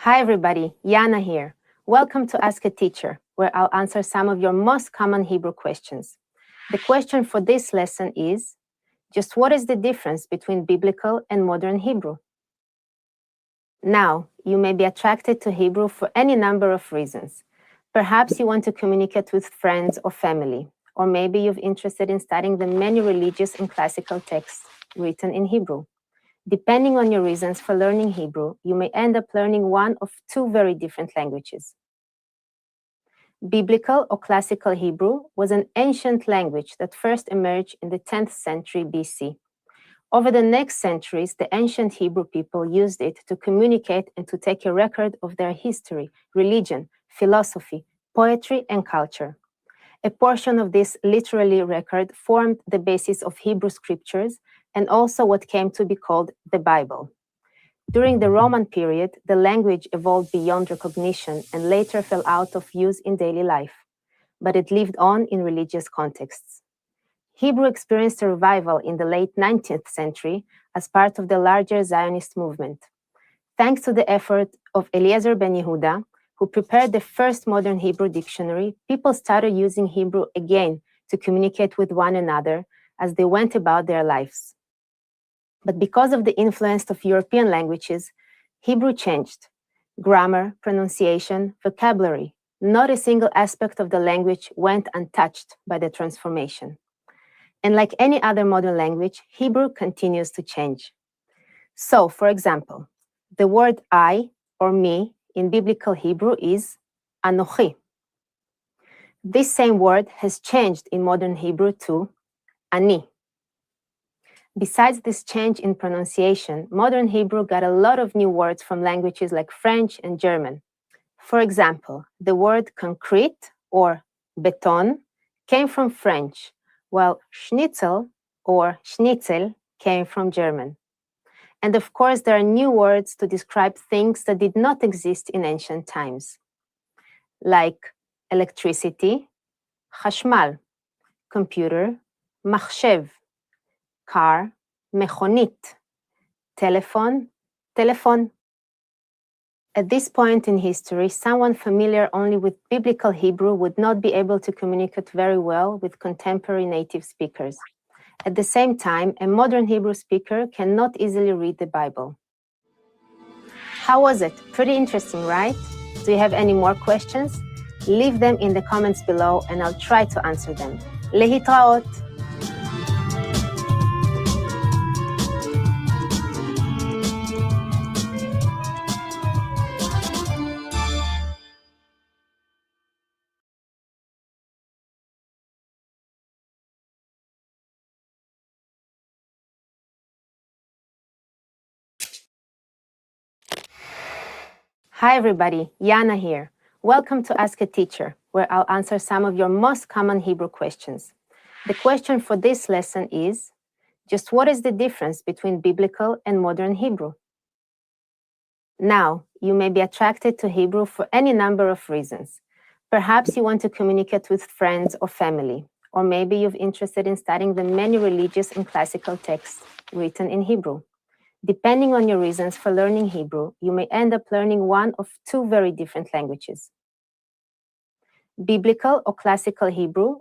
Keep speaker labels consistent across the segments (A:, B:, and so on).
A: Hi everybody, Yana here. Welcome to Ask a Teacher, where I'll answer some of your most common Hebrew questions. The question for this lesson is, just what is the difference between biblical and modern Hebrew? Now, you may be attracted to Hebrew for any number of reasons. Perhaps you want to communicate with friends or family, or maybe you're interested in studying the many religious and classical texts written in Hebrew. Depending on your reasons for learning Hebrew, you may end up learning one of two very different languages. Biblical or classical Hebrew was an ancient language that first emerged in the 10th century BC. Over the next centuries, the ancient Hebrew people used it to communicate and to take a record of their history, religion, philosophy, poetry, and culture. A portion of this literary record formed the basis of Hebrew scriptures and also what came to be called the Bible. During the Roman period, the language evolved beyond recognition and later fell out of use in daily life, but it lived on in religious contexts. Hebrew experienced a revival in the late 19th century as part of the larger Zionist movement. Thanks to the effort of Eliezer ben Yehuda, who prepared the first modern Hebrew dictionary, people started using Hebrew again to communicate with one another as they went about their lives. But because of the influence of European languages, Hebrew changed. Grammar, pronunciation, vocabulary, not a single aspect of the language went untouched by the transformation. And like any other modern language, Hebrew continues to change. So, for example, the word I or me in biblical Hebrew is Anochi. This same word has changed in modern Hebrew to Ani. Besides this change in pronunciation, modern Hebrew got a lot of new words from languages like French and German. For example, the word concrete or beton came from French, while schnitzel or schnitzel came from German. And of course, there are new words to describe things that did not exist in ancient times, like electricity, chashmal, computer, machshev, car, mechonit, telephone, telephone. At this point in history, someone familiar only with biblical Hebrew would not be able to communicate very well with contemporary native speakers. At the same time, a modern Hebrew speaker cannot easily read the Bible. How was it? Pretty interesting, right? Do you have any more questions? Leave them in the comments below and I'll try to answer them. להתראות! Hi everybody, Yana here. Welcome to Ask a Teacher, where I'll answer some of your most common Hebrew questions. The question for this lesson is, just what is the difference between biblical and modern Hebrew? Now, you may be attracted to Hebrew for any number of reasons. Perhaps you want to communicate with friends or family, or maybe you're interested in studying the many religious and classical texts written in Hebrew. Depending on your reasons for learning Hebrew, you may end up learning one of two very different languages. Biblical or classical Hebrew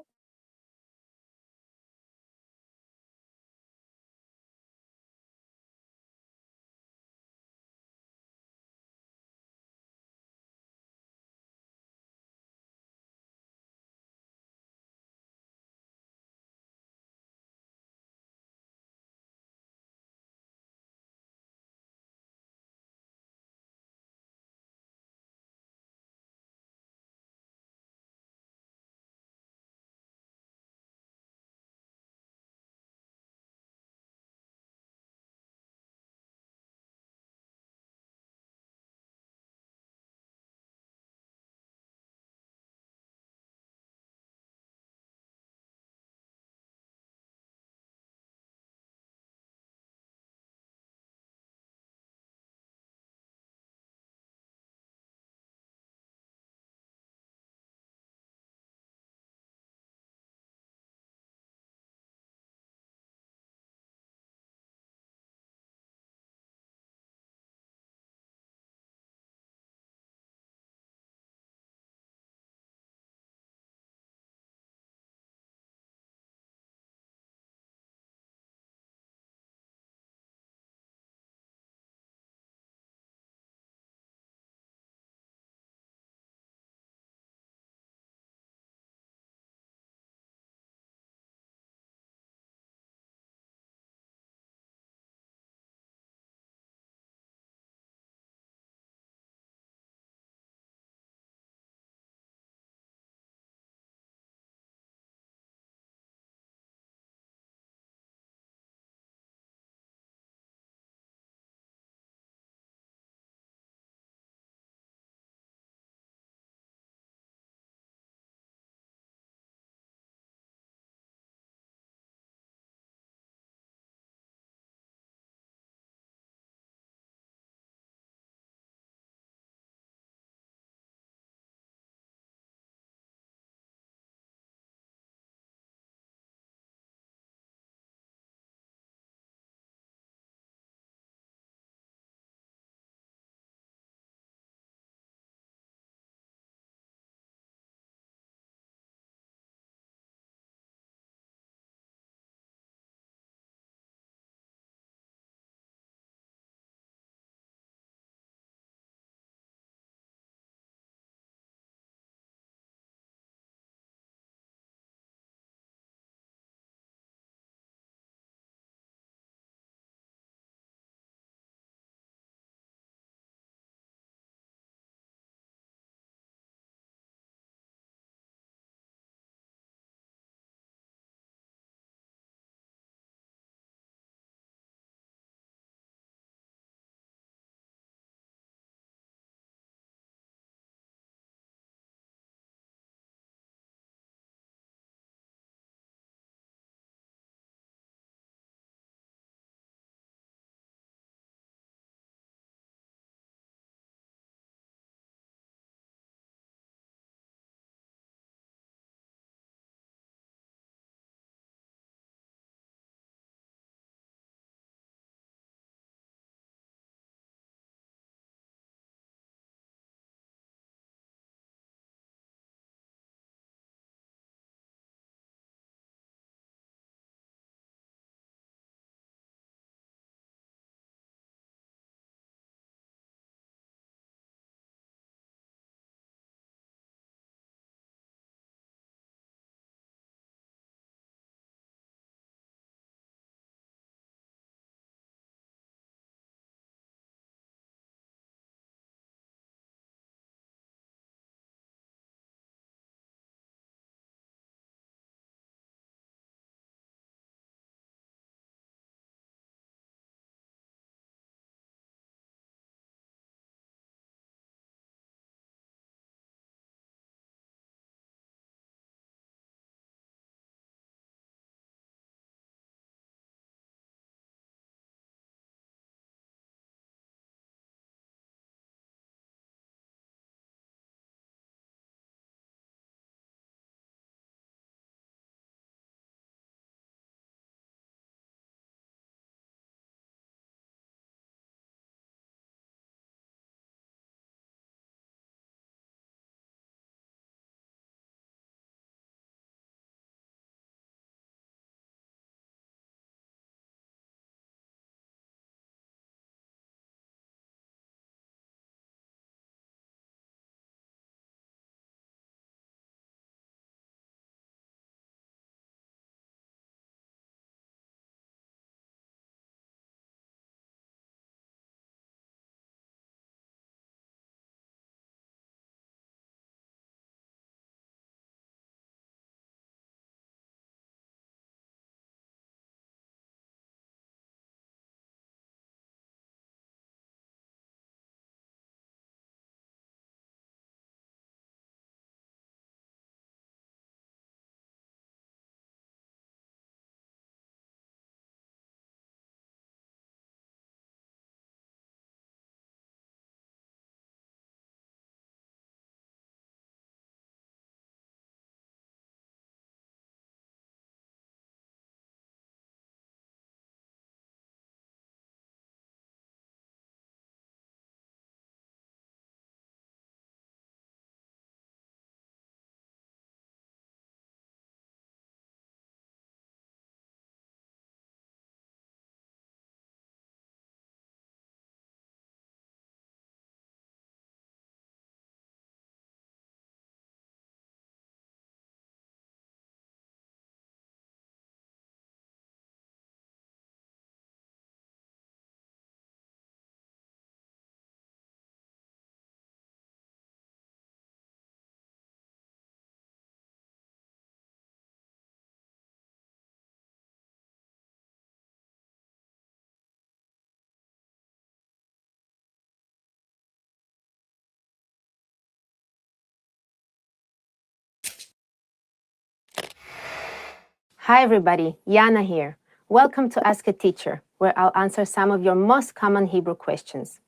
A: Hi everybody, Yana here. Welcome to Ask a Teacher, where I'll answer some of your most common Hebrew questions.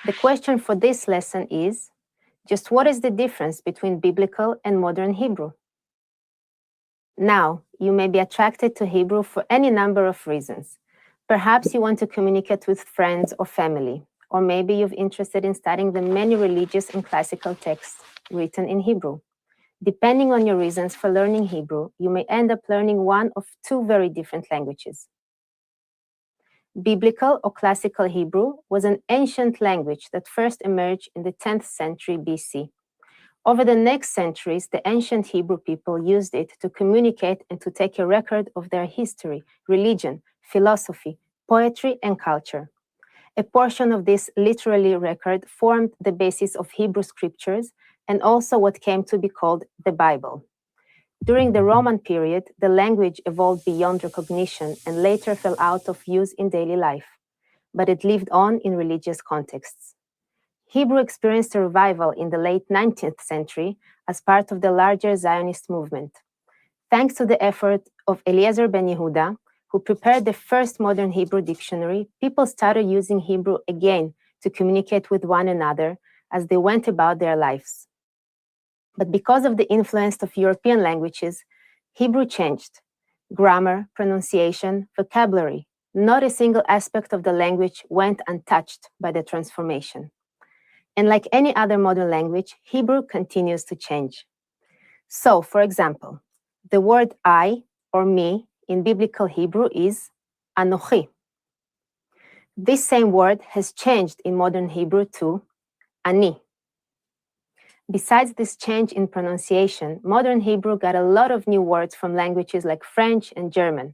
A: The question for this lesson is, just what is the difference between biblical and modern Hebrew? Now, you may be attracted to Hebrew for any number of reasons. Perhaps you want to communicate with friends or family, or maybe you're interested in studying the many religious and classical texts written in Hebrew. Depending on your reasons for learning Hebrew, you may end up learning one of two very different languages. Biblical or classical Hebrew was an ancient language that first emerged in the 10th century BC. Over the next centuries, the ancient Hebrew people used it to communicate and to take a record of their history, religion, philosophy, poetry, and culture. A portion of this literary record formed the basis of Hebrew scriptures and also what came to be called the Bible. During the Roman period, the language evolved beyond recognition and later fell out of use in daily life, but it lived on in religious contexts. Hebrew experienced a revival in the late 19th century as part of the larger Zionist movement. Thanks to the effort of Eliezer ben Yehuda, who prepared the first modern Hebrew dictionary, people started using Hebrew again to communicate with one another as they went about their lives. But because of the influence of European languages, Hebrew changed. Grammar, pronunciation, vocabulary, not a single aspect of the language went untouched by the transformation. And like any other modern language, Hebrew continues to change. So, for example, the word I or me in biblical Hebrew is Anochi. This same word has changed in modern Hebrew to Ani. Besides this change in pronunciation, modern Hebrew got a lot of new words from languages like French and German.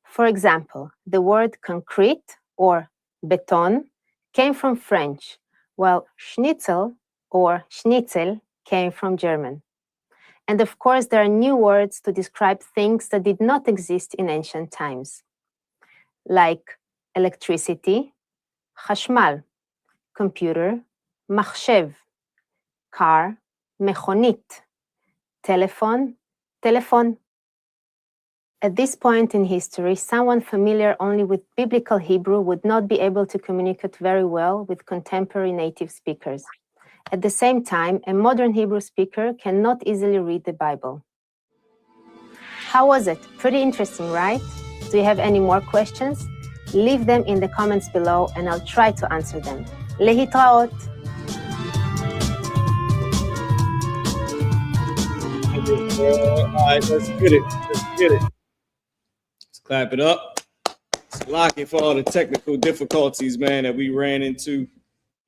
A: For example, the word concrete or béton came from French, while schnitzel or schnitzel came from German. And of course, there are new words to describe things that did not exist in ancient times, like electricity, חשמל, computer, מחשב, car, מכונית, telephone, טלפון. At this point in history, someone familiar only with biblical Hebrew would not be able to communicate very well with contemporary native speakers. At the same time, a modern Hebrew speaker cannot easily read the Bible. How was it? Pretty interesting, right? Do you have any more questions? Leave them in the comments below and I'll try to answer them. להתראות.
B: All right, let's get it. Let's clap it up. Let's lock it for all the technical difficulties, man, that we ran into. You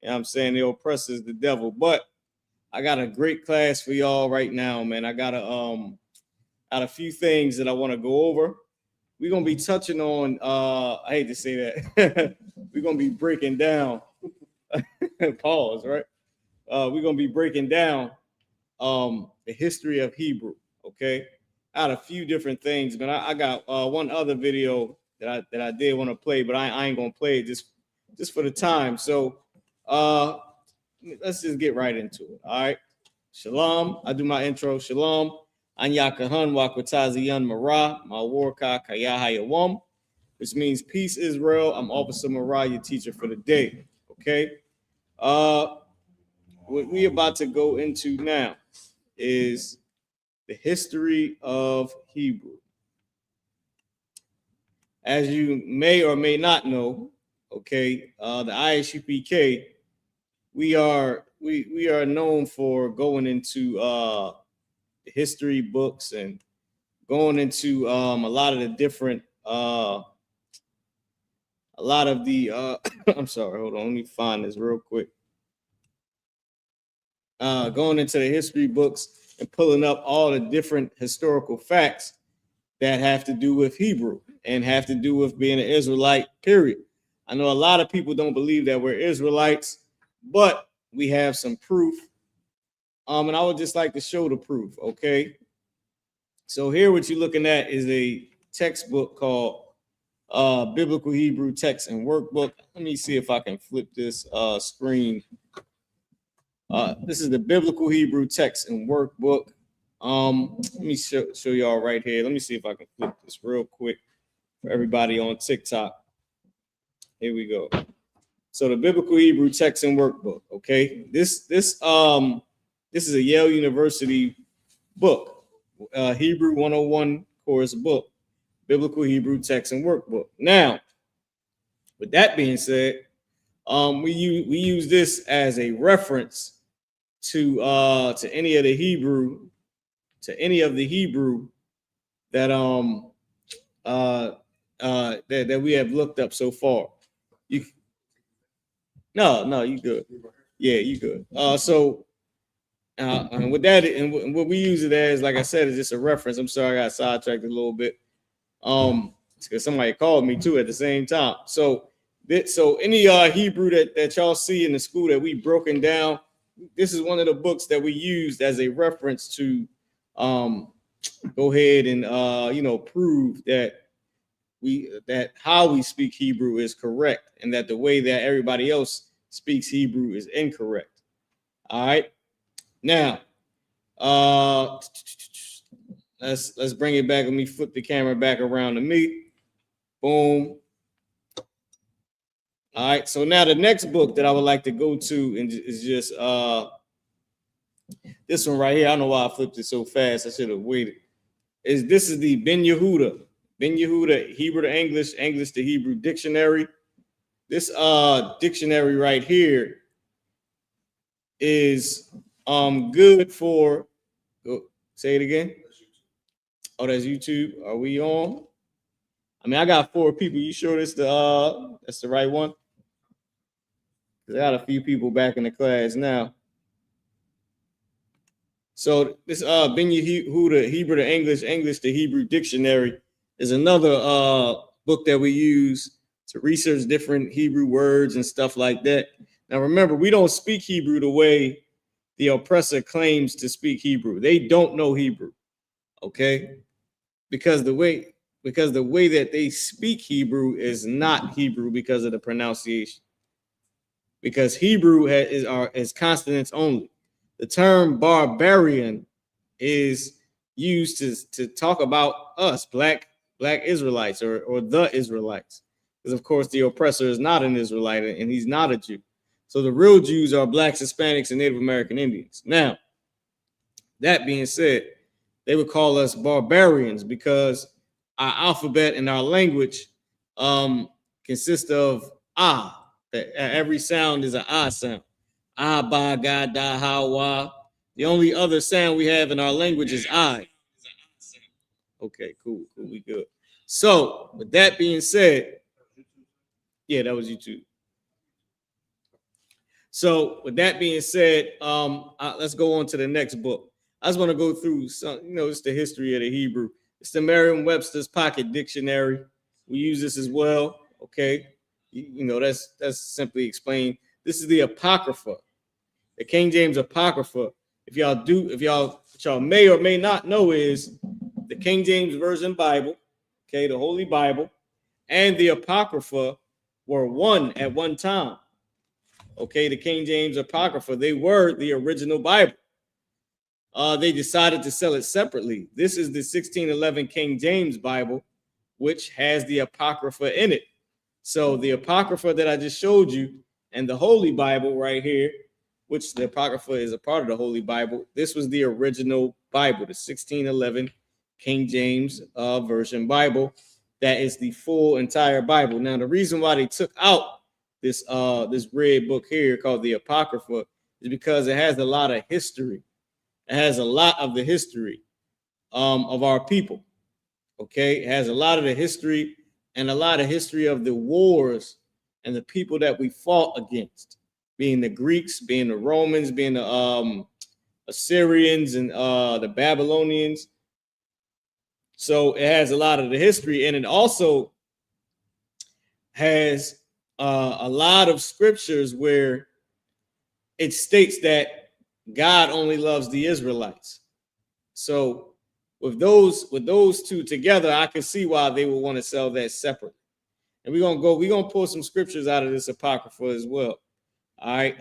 B: know what I'm saying? The oppressor is the devil. But I got a great class for y'all right now, man. I got a few things that I want to go over. We're gonna be touching on I hate to say that. We're gonna be breaking down pause, right? We're gonna be breaking down the history of Hebrew. Okay, I had a few different things, but I got one other video that I did want to play, but I ain't gonna play it just for the time. So let's just get right into it. All right. Shalom. I do my intro. Shalom. Anyakahan Wakwataziyan Mara, Mawarka Kayahayawam, which means peace, Israel. I'm Officer Mara, your teacher for the day. Okay. What we about to go into now is the history of Hebrew. As you may or may not know, okay, the ISUPK, we are known for going into the history books and going into a lot of the different a lot of the I'm sorry, hold on, let me find this real quick. Going into the history books and pulling up all the different historical facts that have to do with Hebrew and have to do with being an Israelite, period. I know a lot of people don't believe that we're Israelites, but we have some proof. And I would just like to show the proof, okay? So here what you're looking at is a textbook called Biblical Hebrew Text and Workbook. Let me see if I can flip this screen. This is the Biblical Hebrew Text and Workbook. Let me show y'all right here. Let me see if I can flip this real quick for everybody on TikTok. Here we go. So the Biblical Hebrew Text and Workbook. Okay, this is a Yale University book, Hebrew 101 course book, Biblical Hebrew Text and Workbook. Now, with that being said, we use this as a reference to any of the Hebrew that that we have looked up so far. No, you good. Yeah, you good. And with that, and what we use it as, like I said, is just a reference. I'm sorry I got sidetracked a little bit. Because somebody called me too at the same time. So any Hebrew that y'all see in the school that we broken down, this is one of the books that we used as a reference to go ahead and prove that how we speak Hebrew is correct, and that the way that everybody else speaks Hebrew is incorrect. All right. Now, let's bring it back. Let me flip the camera back around to me. Boom. All right. So now the next book that I would like to go to is just this one right here. I don't know why I flipped it so fast. I should have waited. This is the Ben Yehuda Hebrew to English, English to Hebrew dictionary. This dictionary right here is good for. Say it again. Oh, that's YouTube. Are we on? I mean, I got 4 people. You sure that's the right one? I got a few people back in the class now. So this Ben Yehuda Hebrew to English, English to Hebrew dictionary is another book that we use to research different Hebrew words and stuff like that. Now remember, we don't speak Hebrew the way the oppressor claims to speak Hebrew. They don't know Hebrew, okay? Because the way that they speak Hebrew is not Hebrew because of the pronunciation. Because Hebrew is consonants only. The term barbarian is used to talk about us, black Israelites or the Israelites. Because of course the oppressor is not an Israelite and he's not a Jew. So the real Jews are blacks, Hispanics, and Native American Indians. Now, that being said, they would call us barbarians because our alphabet and our language consist of ah. Every sound is an ah sound. Ah, ba, ga, da, ha, wa. The only other sound we have in our language is I. Okay, cool, we good. So, with that being said, yeah, that was YouTube. So, with that being said, let's go on to the next book. I just want to go through some, it's the history of the Hebrew. It's the Merriam-Webster's Pocket Dictionary. We use this as well. Okay, that's simply explained. This is the Apocrypha, the King James Apocrypha. What y'all may or may not know is the King James Version Bible, okay, the Holy Bible, and the Apocrypha were one at one time. Okay, the King James Apocrypha, they were the original Bible. They decided to sell it separately. This is the 1611 King James Bible, which has the Apocrypha in it. So the Apocrypha that I just showed you and the Holy Bible right here, which the Apocrypha is a part of the Holy Bible, this was the original Bible, the 1611 King James Version Bible. That is the full entire Bible. Now, the reason why they took out this red book here called the Apocrypha is because it has a lot of history. It has a lot of the history of our people. Okay, it has a lot of the history and a lot of history of the wars and the people that we fought against, being the Greeks, being the Romans, being the Assyrians and the Babylonians. So it has a lot of the history, and it also has a lot of scriptures where it states that God only loves the Israelites. So with those two together, I can see why they would want to sell that separately. And we're gonna pull some scriptures out of this Apocrypha as well. All right.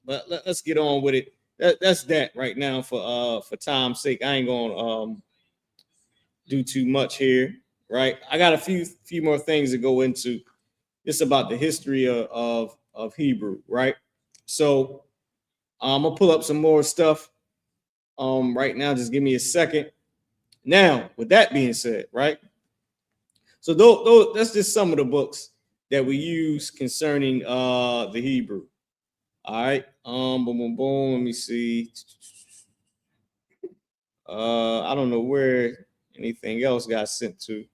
B: But let's get on with it. that's that right now for time's sake. I ain't gonna do too much here, right? I got a few more things to go into. It's about the history of Hebrew, right? So I'm gonna pull up some more stuff right now. Just give me a second. Now, with that being said, right? So that's just some of the books that we use concerning the Hebrew. All right. Boom, boom, boom. Let me see. I don't know where anything else got sent to,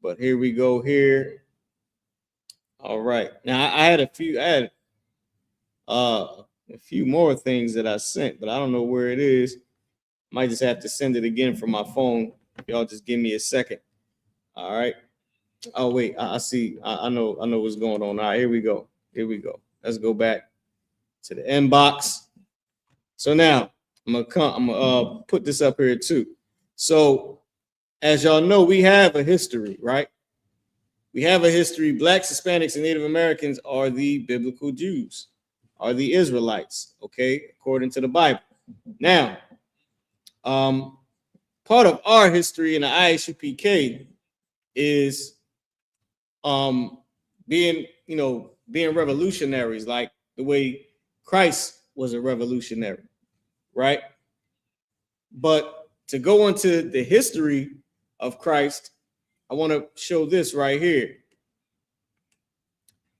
B: but here we go here. All right. Now I had a few more things that I sent, but I don't know where it is. Might just have to send it again from my phone. Y'all just give me a second. All right. Oh wait, I see. I know what's going on. All right, here we go. Here we go. Let's go back to the inbox. So now I'm gonna put this up here too. So as y'all know, we have a history, right? We have a history. Blacks, Hispanics, and Native Americans are the biblical Jews, are the Israelites, okay, according to the Bible. Now, part of our history in the ISUPK is being revolutionaries, like the way Christ was a revolutionary, right? But to go into the history of Christ, I want to show this right here.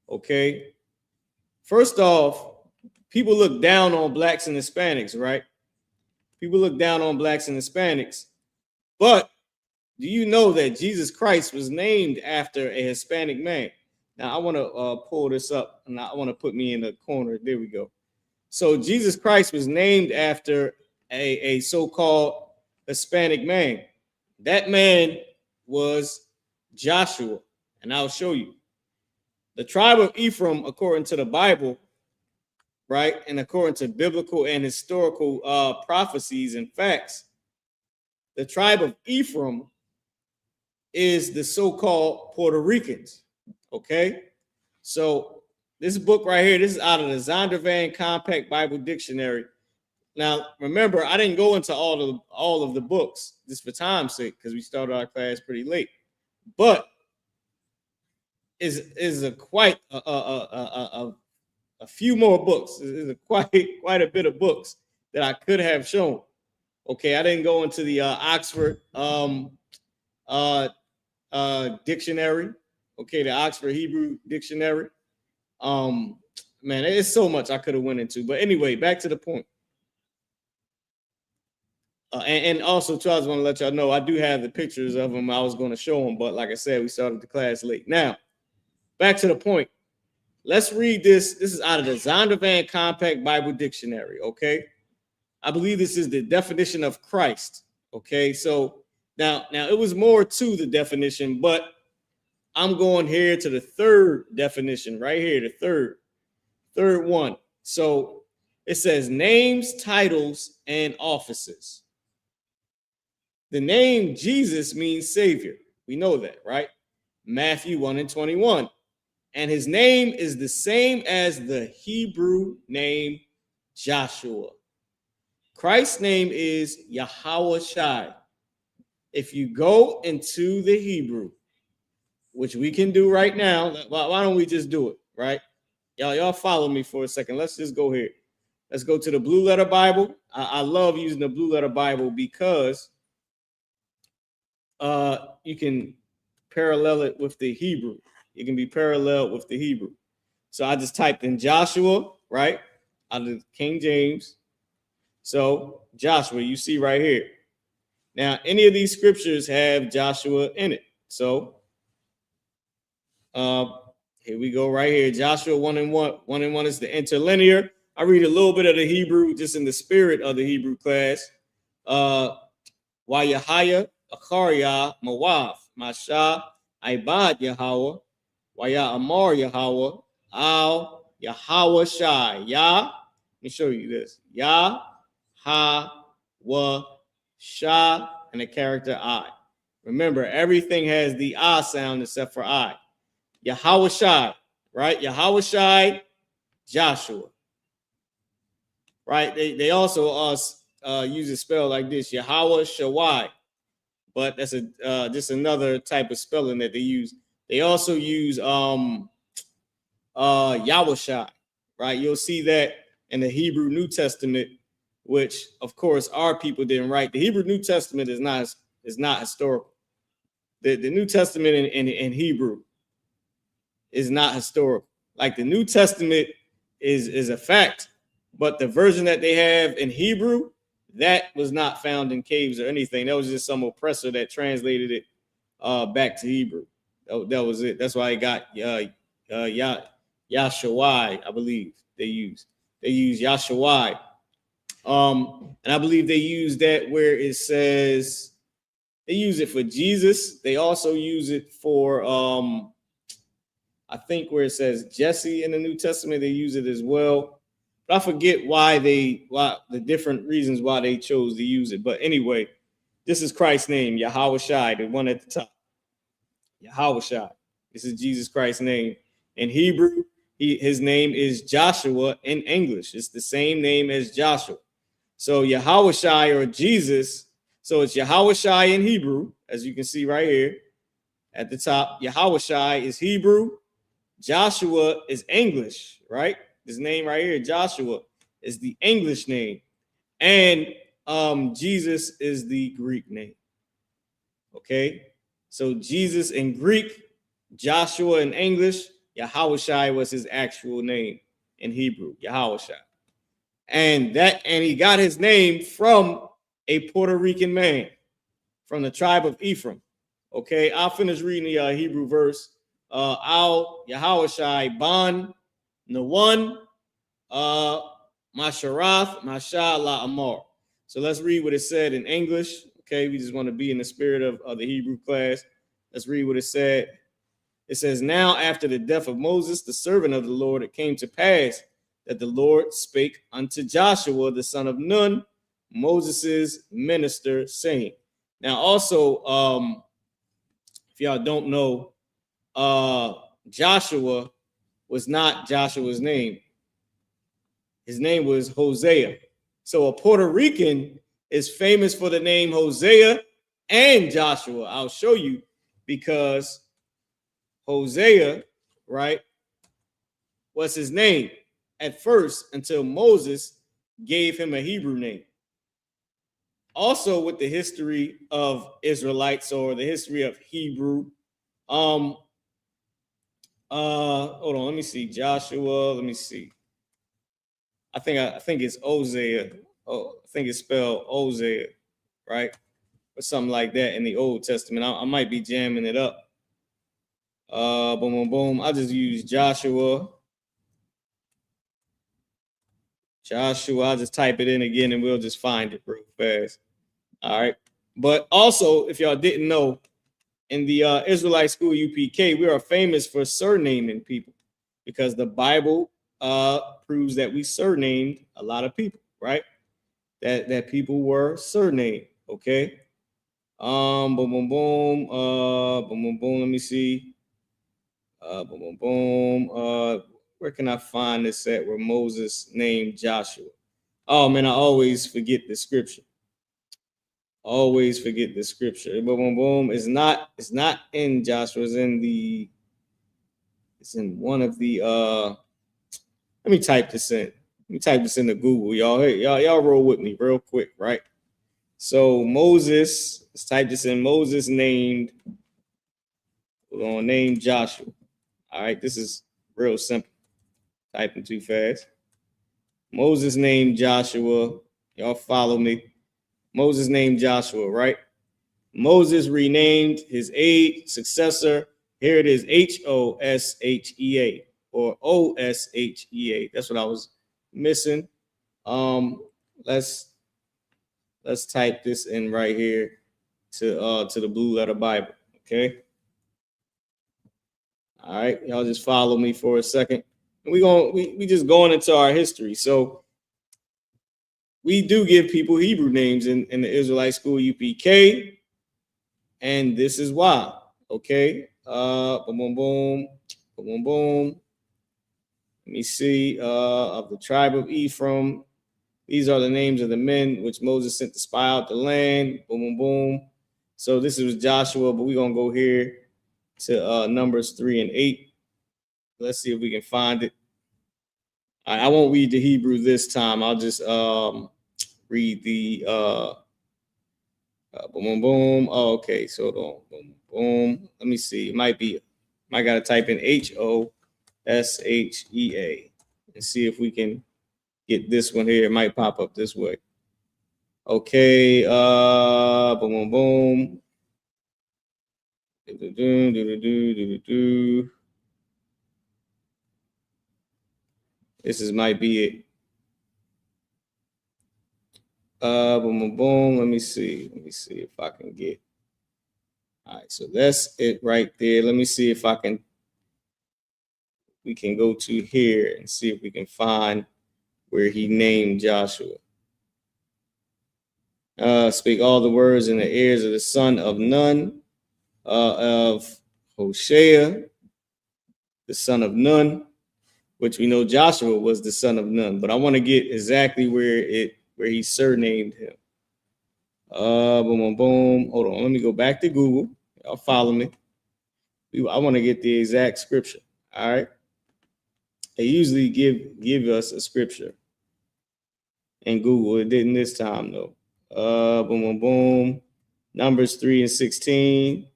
B: Okay. First off, people look down on blacks and Hispanics, right? People look down on blacks and Hispanics. But do you know that Jesus Christ was named after a Hispanic man? Now, I want to pull this up, and I want to put me in the corner. There we go. So Jesus Christ was named after a so-called Hispanic man. That man was Joshua, and I'll show you. The tribe of Ephraim, according to the Bible, right, and according to biblical and historical prophecies and facts, the tribe of Ephraim is the so-called Puerto Ricans, okay? So this book right here, this is out of the Zondervan Compact Bible Dictionary. Now, remember, I didn't go into all of the books just for time's sake because we started our class pretty late. But is a quite a few more books. Is a quite a bit of books that I could have shown. Okay, I didn't go into the Oxford dictionary. Okay, the Oxford Hebrew Dictionary. Man, it's so much I could have went into. But anyway, back to the point. And also, Charles, I want to let y'all know I do have the pictures of them. I was going to show them, but like I said, we started the class late. Now, back to the point. Let's read this. This is out of the Zondervan Compact Bible Dictionary, okay? I believe this is the definition of Christ, okay? So now it was more to the definition, but I'm going here to the third definition right here, the third one. So it says names, titles, and offices. The name Jesus means Savior. We know that, right? Matthew 1:21. And his name is the same as the Hebrew name Joshua. Christ's name is Yahweh Shai. If you go into the Hebrew, which we can do right now, why don't we just do it, right? Y'all follow me for a second. Let's just go here. Let's go to the Blue Letter Bible. I love using the Blue Letter Bible because you can parallel it with the Hebrew. It can be paralleled with the Hebrew. So I just typed in Joshua, right? Out of King James. So Joshua, you see right here. Now, any of these scriptures have Joshua in it. So here we go right here. Joshua 1:1. 1:1 is the interlinear. I read a little bit of the Hebrew just in the spirit of the Hebrew class. Wayahaya, Akharya, Mawaf, Masha, Ibad Yahweh, Waya Amar Yahweh, Al Yahweh Shai. Yah, let me show you this. Yah, Ha, Wa, Shah, and the character I. Remember, everything has the I sound except for I. Yahweh Shai, right? Yahweh Shai, Joshua. right? They also use a spell like this, Yahweh Shawai, but that's just another type of spelling that they use. They also use Yahushai, right? You'll see that in the Hebrew New Testament, which of course our people didn't write. The Hebrew New Testament is not historical. The New Testament in Hebrew is not historical. Like the New Testament is a fact, but the version that they have in Hebrew, that was not found in caves or anything. That was just some oppressor that translated it back to Hebrew. That was it. That's why it got Yashawai, I believe they use. They use Yashawai. And I believe they use that where it says they use it for Jesus. They also use it for I think where it says Jesse in the New Testament, they use it as well. But I forget why the different reasons why they chose to use it. But anyway, this is Christ's name, Yahweh Shai, the one at the top. Yahweh Shai. This is Jesus Christ's name. In Hebrew, his name is Joshua. In English, it's the same name as Joshua. So Yahweh Shai or Jesus, so it's Yahweh Shai in Hebrew, as you can see right here at the top. Yahweh Shai is Hebrew. Joshua is English, right? His name right here, Joshua, is the English name. And Jesus is the Greek name. Okay? So Jesus in Greek, Joshua in English, Yahushai was his actual name in Hebrew, Yahushai. And he got his name from a Puerto Rican man from the tribe of Ephraim. Okay, I'll finish reading the Hebrew verse. Al Yahushai Ban Nawan Masharath Mashallah Amar. So let's read what it said in English. Okay, we just want to be in the spirit of the Hebrew class. Let's read what it said. It says, now after the death of Moses, the servant of the Lord, it came to pass that the Lord spake unto Joshua, the son of Nun, Moses's minister, saying. Now also, if y'all don't know, Joshua was not Joshua's name. His name was Hosea. So a Puerto Rican is famous for the name Hosea and Joshua. I'll show you, because Hosea, right, was his name at first until Moses gave him a Hebrew name. Also, with the history of Israelites or the history of Hebrew, hold on, let me see. Joshua, let me see. I think it's Hosea. Oh, I think it's spelled Hosea, right? Or something like that in the Old Testament. I might be jamming it up. Boom, boom, boom. I'll just use Joshua. I'll just type it in again and we'll just find it real fast. All right. But also, if y'all didn't know, in the Israelite school UPK, we are famous for surnaming people because the Bible proves that we surnamed a lot of people, right? That people were surnamed. Okay. Boom, boom, boom. Boom, boom, boom. Let me see. Boom, boom, boom. Where can I find this at where Moses named Joshua? Oh man, I always forget the scripture. Always forget the scripture. Boom, boom, boom. It's not in Joshua. It's in one of the let me type this in. Let me type this into Google, y'all. Hey, y'all roll with me real quick, right? So Moses, let's type this in. Moses named, we're gonna name Joshua. All right, this is real simple. Typing too fast. Moses named Joshua. Y'all follow me. Moses named Joshua, right? Moses renamed his successor. Here it is, Hoshea or Oshea. That's what I was missing. Let's type this in right here to the Blue Letter Bible. Okay. All right, y'all just follow me for a second. We just going into our history. So we do give people Hebrew names in the Israelite school UPK, and this is why. Okay, boom, boom, boom, boom, boom, boom. Let me see. Of the tribe of Ephraim, These are the names of the men which Moses sent to spy out the land. Boom, boom, boom. So this was Joshua, but we're going to go here to Numbers 3 and 8. Let's see if we can find it. I won't read the Hebrew this time. I'll just read the boom, boom, boom. Oh, okay, so hold on. Boom, boom. Let me see. It might be, I got to type in HOSHEA and see if we can get this one here. It might pop up this way. Okay, boom, boom, boom. This might be it. Boom, boom, boom. Let me see if I can get. All right, so that's it right there. Let me see if we can go to here and see if we can find where he named Joshua. Speak all the words in the ears of the son of Nun, of Hoshea, the son of Nun, which we know Joshua was the son of Nun. But I want to get exactly where he surnamed him. Boom, boom, boom. Hold on. Let me go back to Google. Y'all follow me. I want to get the exact scripture. All right. They usually give us a scripture in Google. It didn't this time though. Boom, boom, boom. Numbers 3 and 16.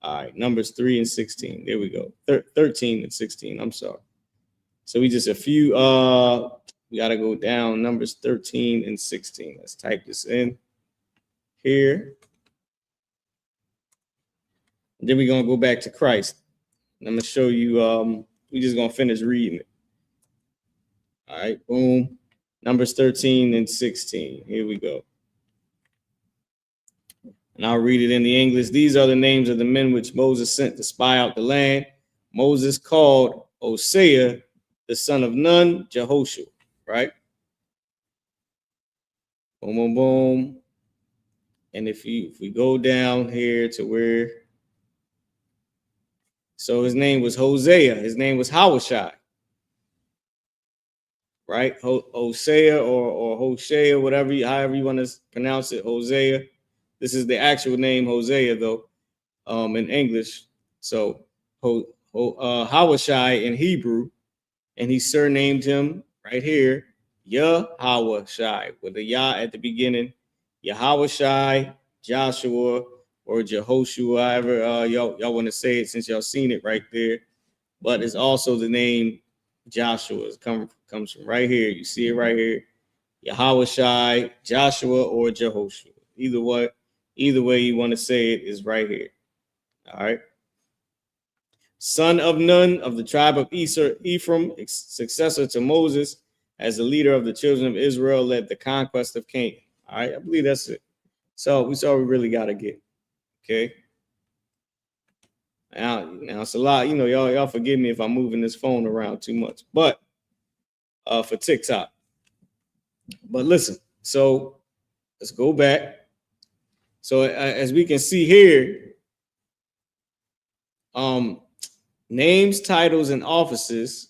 B: All right, Numbers 3 and 16. There we go. 13 and 16. I'm sorry. So we just a few. We got to go down. Numbers 13 and 16. Let's type this in here. And then we're gonna go back to Christ. And I'm gonna show you. We're just gonna finish reading it. All right, boom. Numbers 13 and 16. Here we go. And I'll read it in the English. These are the names of the men which Moses sent to spy out the land. Moses called Hosea, the son of Nun, Jehoshua, right? Boom, boom, boom. And if we go down here to where, so his name was Hosea. His name was Hawashai, right? Hosea or Hoshea, however you want to pronounce it, Hosea. This is the actual name Hosea, though, in English. So Hawashai in Hebrew, and he surnamed him right here, Yahawashai, with a Yah at the beginning. Yahawashai, Joshua, or Jehoshua, however y'all want to say it, since y'all seen it right there. But it's also the name Joshua. It comes from right here. You see it right here. Yahawashai, Joshua, or Jehoshua. Either way you want to say it is right here. All right. Son of Nun of the tribe of Ephraim, successor to Moses, as the leader of the children of Israel, led the conquest of Canaan. All right, I believe that's it. So we saw we really got to get. Okay. Now it's a lot. You know, y'all forgive me if I'm moving this phone around too much, but for TikTok. But listen, so let's go back. So as we can see here, names, titles, and offices.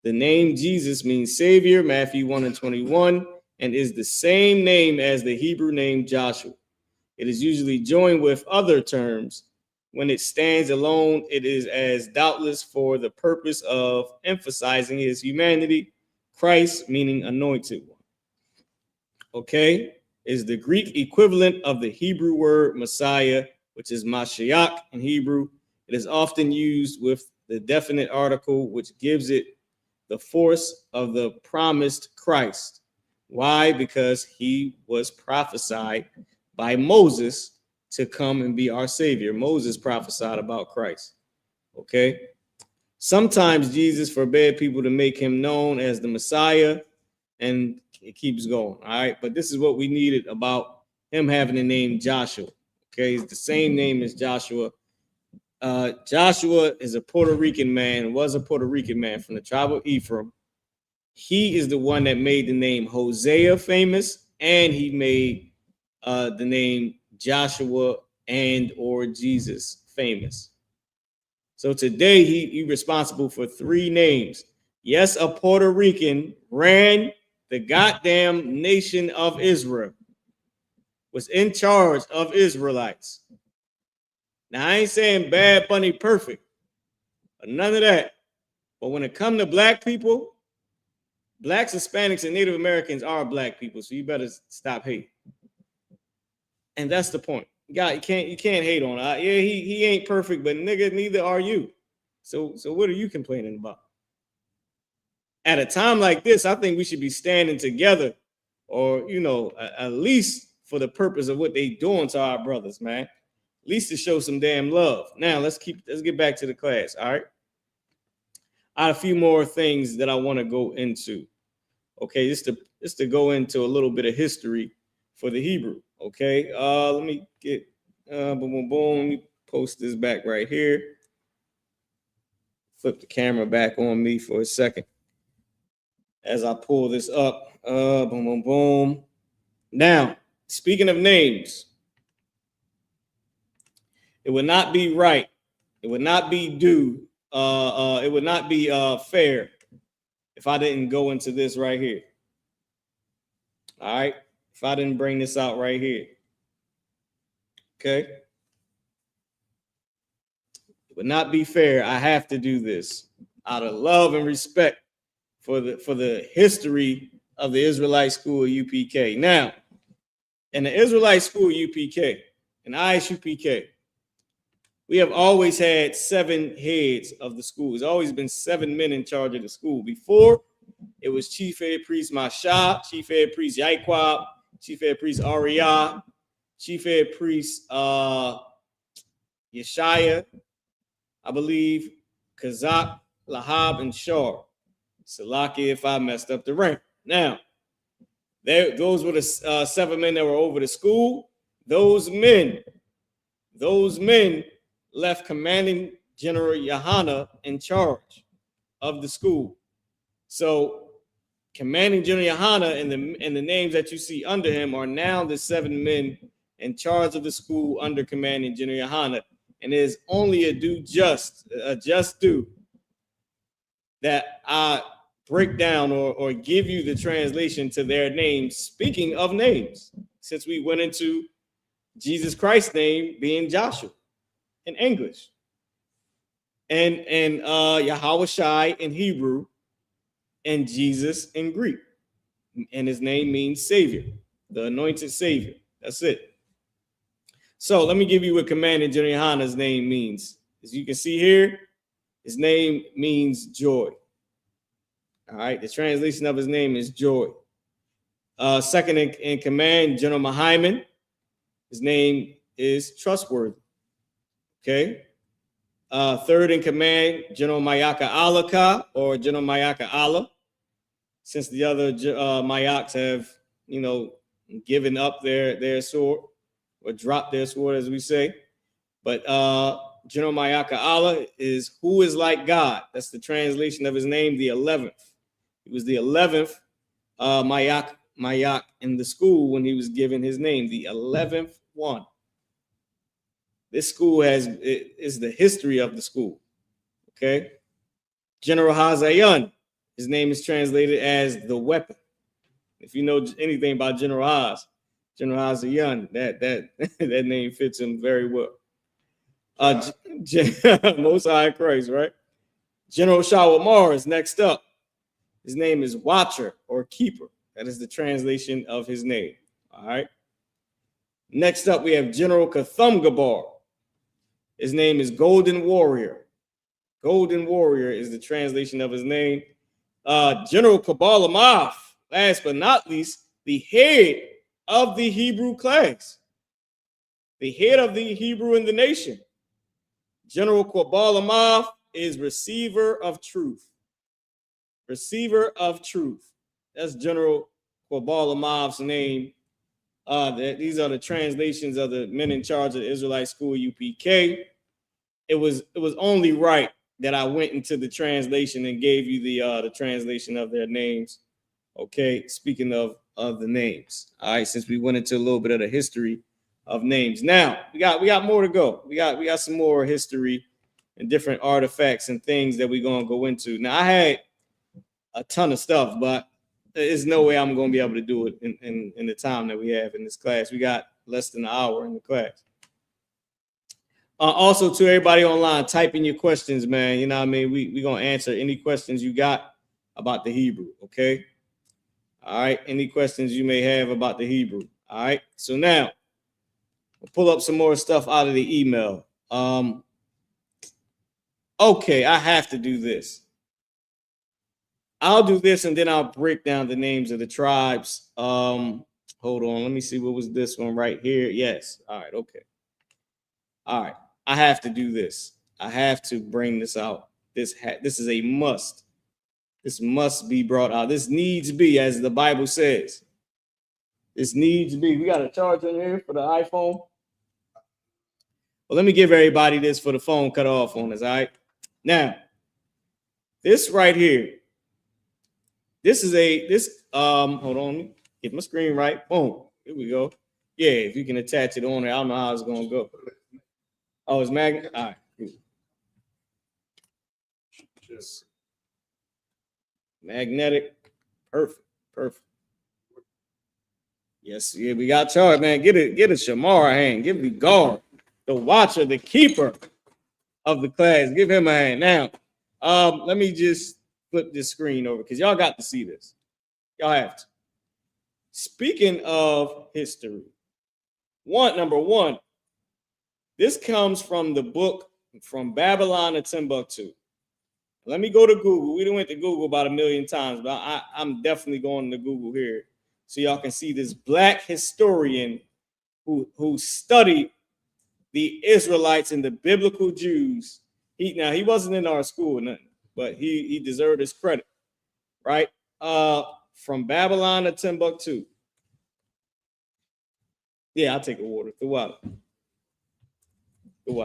B: The name Jesus means Savior, Matthew 1 and 21, and is the same name as the Hebrew name Joshua. It is usually joined with other terms. When it stands alone, it is as doubtless for the purpose of emphasizing his humanity. Christ, meaning anointed one. Okay, is the Greek equivalent of the Hebrew word Messiah, which is Mashiach in Hebrew. It is often used with the definite article, which gives it the force of the promised Christ. Why? Because he was prophesied by Moses to come and be our Savior. Moses prophesied about Christ. Okay. Sometimes Jesus forbade people to make him known as the Messiah, and it keeps going. All right. But this is what we needed about him having the name Joshua. Okay. It's the same name as Joshua. Joshua is a Puerto Rican man, was a Puerto Rican man from the tribe of Ephraim. He is the one that made the name Hosea famous, and he made the name Joshua and or Jesus famous. So today he's responsible for 3 names. Yes, a Puerto Rican ran the goddamn nation of Israel was in charge of Israelites. Now, I ain't saying Bad Bunny perfect, but none of that. But when it comes to black people, blacks, Hispanics, and Native Americans are black people, so you better stop hating. And that's the point. You can't hate on it. Yeah, he ain't perfect, but nigga, neither are you. So what are you complaining about? At a time like this, I think we should be standing together, or at least for the purpose of what they doing to our brothers, man. At least to show some damn love. Now let's get back to the class. All right. I have a few more things that I want to go into. Okay, just to go into a little bit of history for the Hebrew. Okay, let me get boom. Let me post this back right here. Flip the camera back on me for a second as I pull this up. Boom. Now, speaking of names, it would not be right. It would not be due. It would not be fair if I didn't go into this right here. All right, if I didn't bring this out right here. Okay. It would not be fair. I have to do this out of love and respect for the history of the Israelite school of UPK. Now, in the Israelite school of UPK, in ISUPK, we have always had 7 heads of the school. There's always been 7 men in charge of the school. Before, it was Chief Head Priest Masha, Chief Head Priest Yaikwab, Chief Head Priest Ariyah, Chief Head Priest Yeshaya, I believe, Kazak, Lahab, and Shar. Salaki if I messed up the rank. Now, those were the 7 men that were over the school. Those men left Commanding General Yohana in charge of the school. So Commanding General Yohana and the names that you see under him are now the 7 men in charge of the school under Commanding General Yohana. And there's only a just due that I break down or give you the translation to their names. Speaking of names, since we went into Jesus Christ's name being Joshua in English, and Yahweh Shai in Hebrew, and Jesus in Greek, and his name means Savior, the anointed Savior. That's it. So let me give you what Commanding General Yohana's name means. As you can see here, his name means joy. All right, the translation of his name is joy. Second in command, General Mahyman. His name is trustworthy. Okay. Third in command, General Mayaka Alaka or General Mayaka Allah. Since the other Mayaks have, given up their sword or dropped their sword, as we say. But General Mayaka Allah is who is like God. That's the translation of his name, the 11th. He was the 11th Mayak in the school when he was given his name, the 11th one. This school is the history of the school. Okay. General Hazayan, his name is translated as the weapon. If you know anything about General Hazayan, that name fits him very well. Most High Christ, right? General Shawamar is next up. His name is Watcher or Keeper. That is the translation of his name. All right. Next up, we have General Kathum Gabar. His name is Golden Warrior. Golden Warrior is the translation of his name. General Kabbalah Maf, last but not least, the head of the Hebrew class, the head of the Hebrew in the nation. General Kabbalah Maf is receiver of truth. Receiver of truth. That's General Kabbalah Maf's name. These are the translations of the men in charge of the Israelite school UPK. It was only right that I went into the translation and gave you the translation of their names. Okay, speaking of the names. All right, since we went into a little bit of the history of names. Now we got more to go. We got some more history and different artifacts and things that we're gonna go into. Now I had a ton of stuff, but there's no way I'm going to be able to do it in the time that we have in this class. We got less than an hour in the class. Also, to everybody online, type in your questions, man. You know what I mean? We're going to answer any questions you got about the Hebrew, okay? All right, any questions you may have about the Hebrew. All right, so now we'll pull up some more stuff out of the email. Okay, I have to do this. I'll do this and then I'll break down the names of the tribes. Hold on, let me see, what was this one right here? Yes, all right, okay. All right, I have to do this. I have to bring this out. This is a must. This must be brought out. This needs be, as the Bible says. This needs be. We got a charger in here for the iPhone. Well, let me give everybody this for the phone cut off on us, all right? Now, this right here, this is hold on, let me get my screen right. Boom, here we go. Yeah, if you can attach it on there, I don't know how it's gonna go. Oh, it's magnet? All right. Just magnetic. Perfect. Yes, yeah, we got charged, man. Get a Shamar a hand. Give the guard, the watcher, the keeper of the class. Give him a hand. Now, let me just flip this screen over because y'all got to see this. Y'all have to. Speaking of history, number one, this comes from the book From Babylon to Timbuktu. Let me go to Google. We done went to Google about 1,000,000 times, but I'm definitely going to Google here so y'all can see this black historian who studied the Israelites and the biblical Jews. He wasn't in our school or nothing, but he deserved his credit, right? From Babylon to Timbuktu. Yeah, I'll take a water. The water.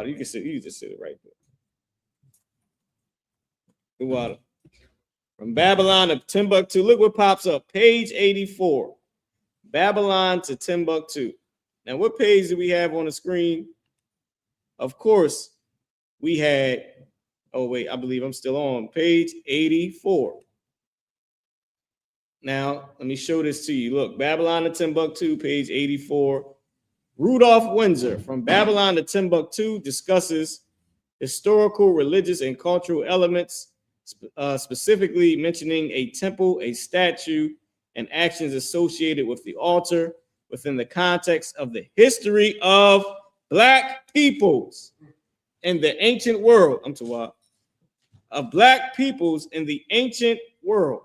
B: You can just sit it right there. The water. From Babylon to Timbuktu. Look what pops up. Page 84. Babylon to Timbuktu. Now, what page do we have on the screen? Of course, we had, oh, wait, I believe I'm still on page 84. Now, let me show this to you. Look, Babylon to Timbuktu, page 84. Rudolph Windsor, From Babylon to Timbuktu, discusses historical, religious, and cultural elements, specifically mentioning a temple, a statue, and actions associated with the altar within the context of the history of Black peoples in the ancient world. Of Black peoples in the ancient world.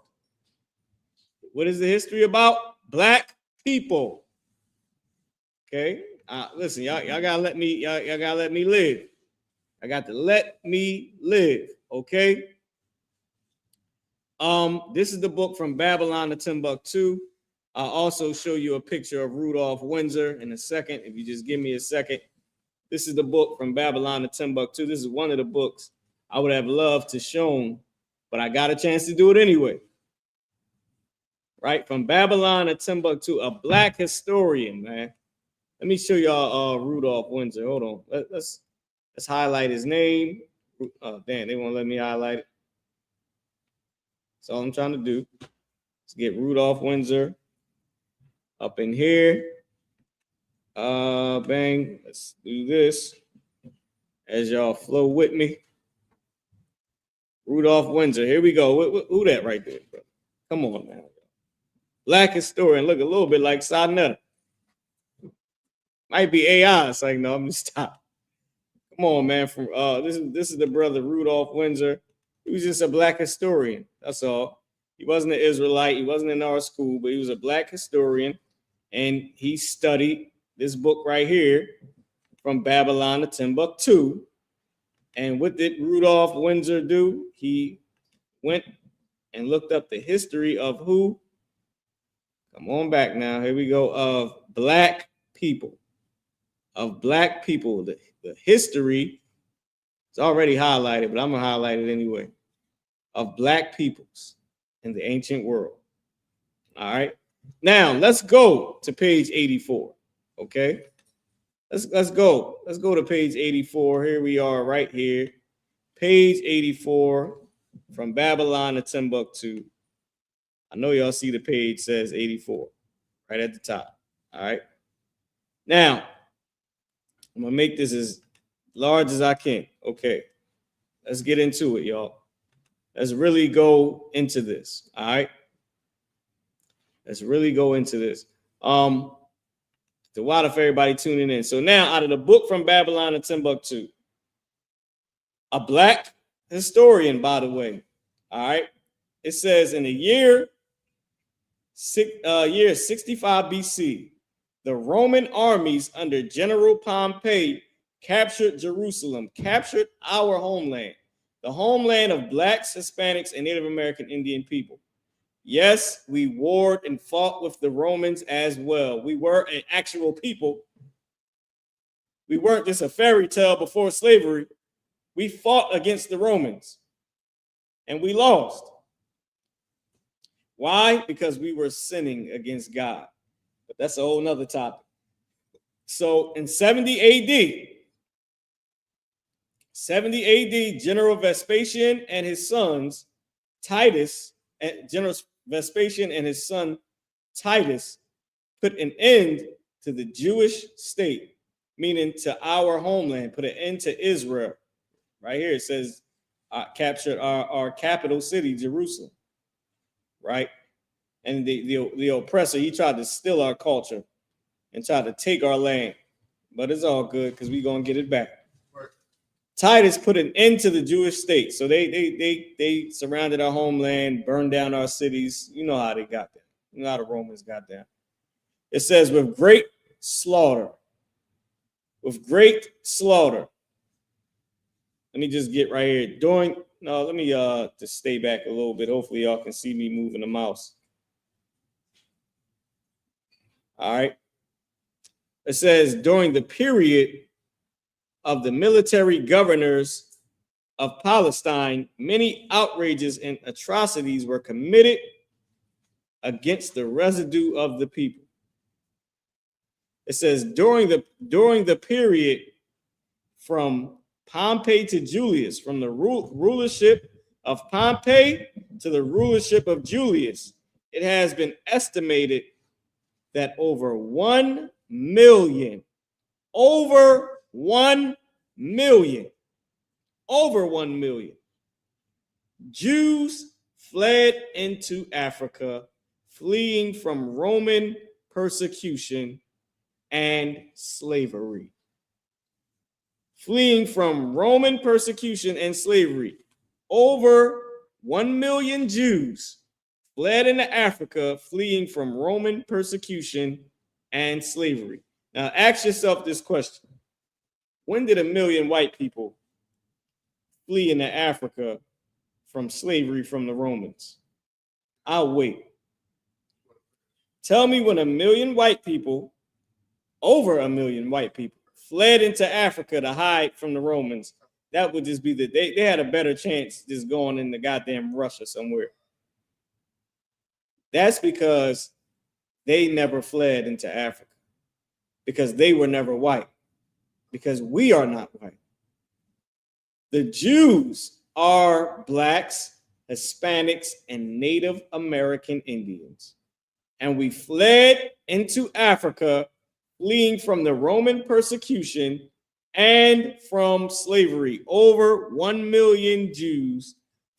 B: What is the history about? Black people. Okay, listen, y'all gotta let me, y'all gotta let me live. I got to let me live. Okay. This is the book From Babylon to Timbuktu. I'll also show you a picture of Rudolph Windsor in a second. If you just give me a second. This is the book From Babylon to Timbuktu. This is one of the books I would have loved to shown, but I got a chance to do it anyway. Right? From Babylon to Timbuktu, a Black historian, man. Let me show y'all Rudolph Windsor. Hold on. Let's highlight his name. Oh, damn, they won't let me highlight it. That's all I'm trying to do. Let's get Rudolph Windsor up in here. Bang. Let's do this as y'all flow with me. Rudolph Windsor. Here we go. Who that right there, bro? Come on, man. Black historian. Look a little bit like Sonetta. Might be AI. It's like, no, I'm gonna stop. Come on, man. From this is the brother Rudolph Windsor. He was just a Black historian. That's all. He wasn't an Israelite. He wasn't in our school, but he was a Black historian, and he studied this book right here, From Babylon to Timbuktu. And what did Rudolph Windsor do? He went and looked up the history of who? Come on back now. Here we go. Of Black people. Of Black people. The history is already highlighted, but I'm going to highlight it anyway. Of Black peoples in the ancient world. All right. Now, let's go to page 84. Okay. Let's go. Let's go to page 84. Here we are right here. Page 84, From Babylon to Timbuktu. I know y'all see the page says 84 right at the top. All right. Now, I'm going to make this as large as I can. Okay. Let's get into it, y'all. Let's really go into this. All right. Let's really go into this. The water for everybody tuning in. So now, out of the book From Babylon to Timbuktu, a black historian, by the way. All right. It says in the year 65 BC, the Roman armies under General Pompey captured Jerusalem, captured our homeland, the homeland of blacks, Hispanics, and Native American Indian people. Yes, we warred and fought with the Romans as well. We were an actual people. We weren't just a fairy tale before slavery. We fought against the Romans, and we lost. Why? Because we were sinning against God. But that's a whole nother topic. So in 70 AD, General Vespasian and his sons, General Vespasian and his son Titus put an end to the Jewish state, meaning to our homeland, put an end to Israel. Right here it says captured our capital city, Jerusalem. Right? And the oppressor, he tried to steal our culture and tried to take our land. But it's all good because we're going to get it back. Right. Titus put an end to the Jewish state. So they surrounded our homeland, burned down our cities. You know how they got there. You know how the Romans got there. It says with great slaughter. With great slaughter. Let me just get right here. Let me just stay back a little bit. Hopefully y'all can see me moving the mouse. All right. It says during the period of the military governors of Palestine, many outrages and atrocities were committed against the residue of the people. It says during the period from Pompey to Julius, from the rulership of Pompey to the rulership of Julius, it has been estimated that over 1 million Jews fled into Africa, fleeing from Roman persecution and slavery. Fleeing from Roman persecution and slavery. Over 1 million Jews fled into Africa, fleeing from Roman persecution and slavery. Now, ask yourself this question. When did 1 million white people flee into Africa from slavery from the Romans? I'll wait. Tell me when 1 million white people, over 1 million white people, fled into Africa to hide from the Romans. That would just be they had a better chance just going into goddamn Russia somewhere. That's because they never fled into Africa. Because they were never white. Because we are not white. The Jews are blacks, Hispanics, and Native American Indians. And we fled into Africa, fleeing from the Roman persecution and from slavery. Over 1 million Jews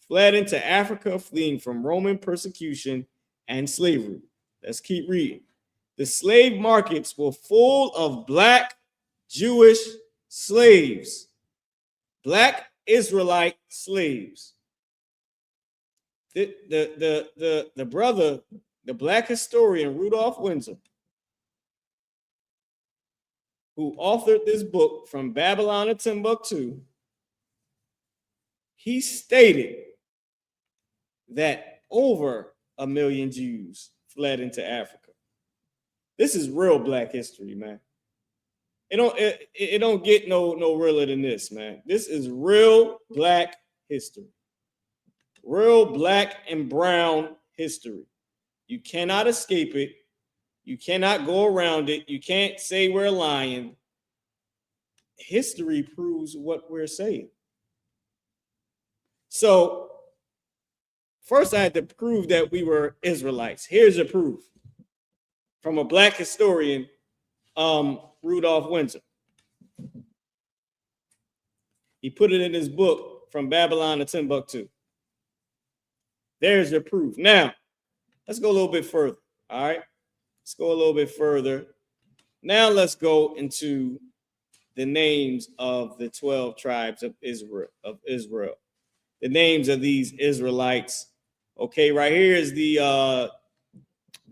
B: fled into Africa, fleeing from Roman persecution and slavery. Let's keep reading. The slave markets were full of black Jewish slaves, black Israelite slaves. The brother, the black historian Rudolph Windsor, who authored this book From Babylon to Timbuktu, he stated that over 1 million Jews fled into Africa. This is real black history, man. It don't get no realer than this, man. This is real black history. Real black and brown history. You cannot escape it. You cannot go around it. You can't say we're lying. History proves what we're saying. So First, I had to prove that we were Israelites. Here's your proof from a black historian, Rudolph Winter. He put it in his book, From Babylon to Timbuktu. There's your proof. Now, let's go a little bit further. All right, let's go a little bit further. Now let's go into the names of the 12 tribes of Israel. The names of these Israelites. Okay, right here is the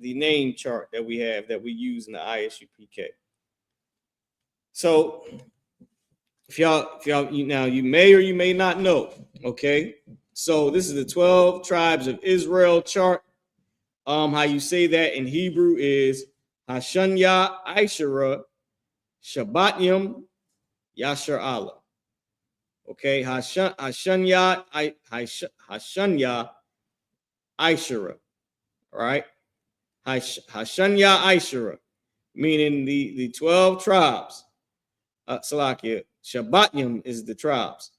B: name chart that we have that we use in the ISUPK. So if y'all now, you may or you may not know. Okay, so this is the 12 tribes of Israel chart. How you say that in Hebrew is Hashanya, Aishara, Shabbatyam, Yasher Allah. Okay, Hashanya, Aishara. All right, Hashanya, Aishara, meaning the 12 tribes. Salakia, Shabbatyam is the tribes.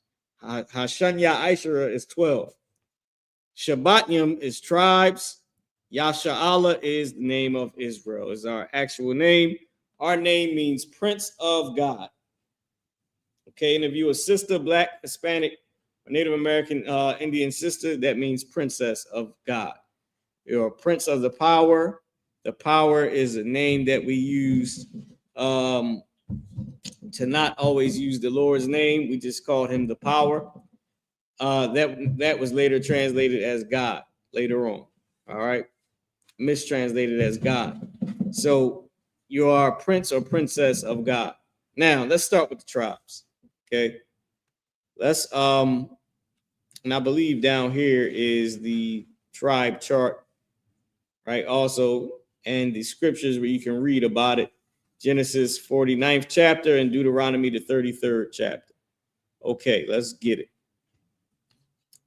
B: Hashanya, Aishara is 12. Shabbatyam is tribes. Yasha Allah is the name of Israel, is our actual name. Our name means Prince of God. Okay, and if you're a sister, Black, Hispanic, or Native American Indian sister, that means Princess of God. You're a Prince of the Power. The Power is a name that we use to not always use the Lord's name. We just called him the Power. That was later translated as God later on. All right, mistranslated as God. So you are a prince or princess of God. Now let's start with the tribes. Okay, let's and I believe down here is the tribe chart, right? Also, and the scriptures where you can read about it. Genesis 49th chapter and Deuteronomy the 33rd chapter. Okay, let's get it.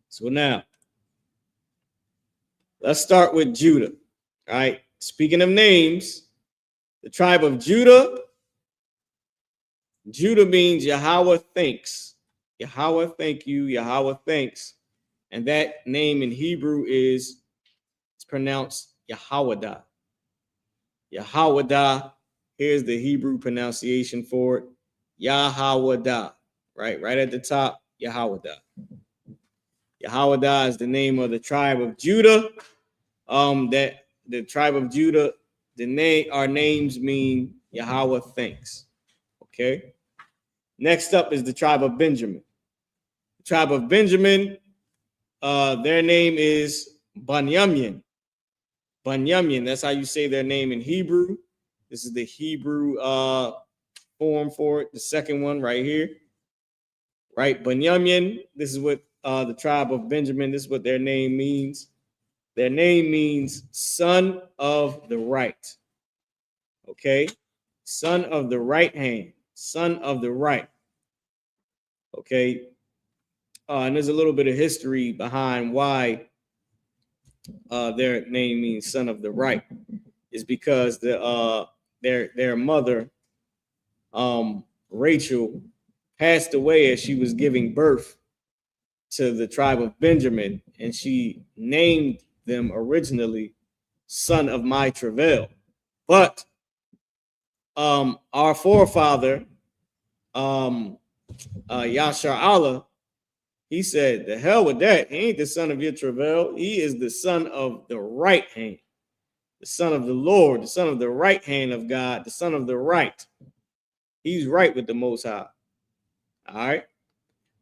B: So now, let's start with Judah. All right, speaking of names, the tribe of Judah. Judah means Yahweh thanks. Yahweh thank you, Yahweh thanks. And that name in Hebrew is, it's pronounced Yahwadah. Yahwadah. Here's the Hebrew pronunciation for it. Yahwadah. Right at the top, Yahwadah. Yahwadah is the name of the tribe of Judah. That the tribe of Judah, our names mean Yahweh thanks. Okay. Next up is the tribe of Benjamin. The tribe of Benjamin, their name is Binyamin. Binyamin, that's how you say their name in Hebrew. This is the Hebrew form for it, the second one right here. Right, Binyamin, this is what the tribe of Benjamin, this is what their name means. Their name means son of the right. Okay, son of the right hand, son of the right. Okay, and there's a little bit of history behind why their name means son of the right. Is because their mother, Rachel, passed away as she was giving birth to the tribe of Benjamin, and she named them originally son of my travail. But our forefather, Yashar Allah, he said, the hell with that. He ain't the son of your travail. He is the son of the right hand, the son of the Lord, the son of the right hand of God, the son of the right. He's right with the Most High. All right.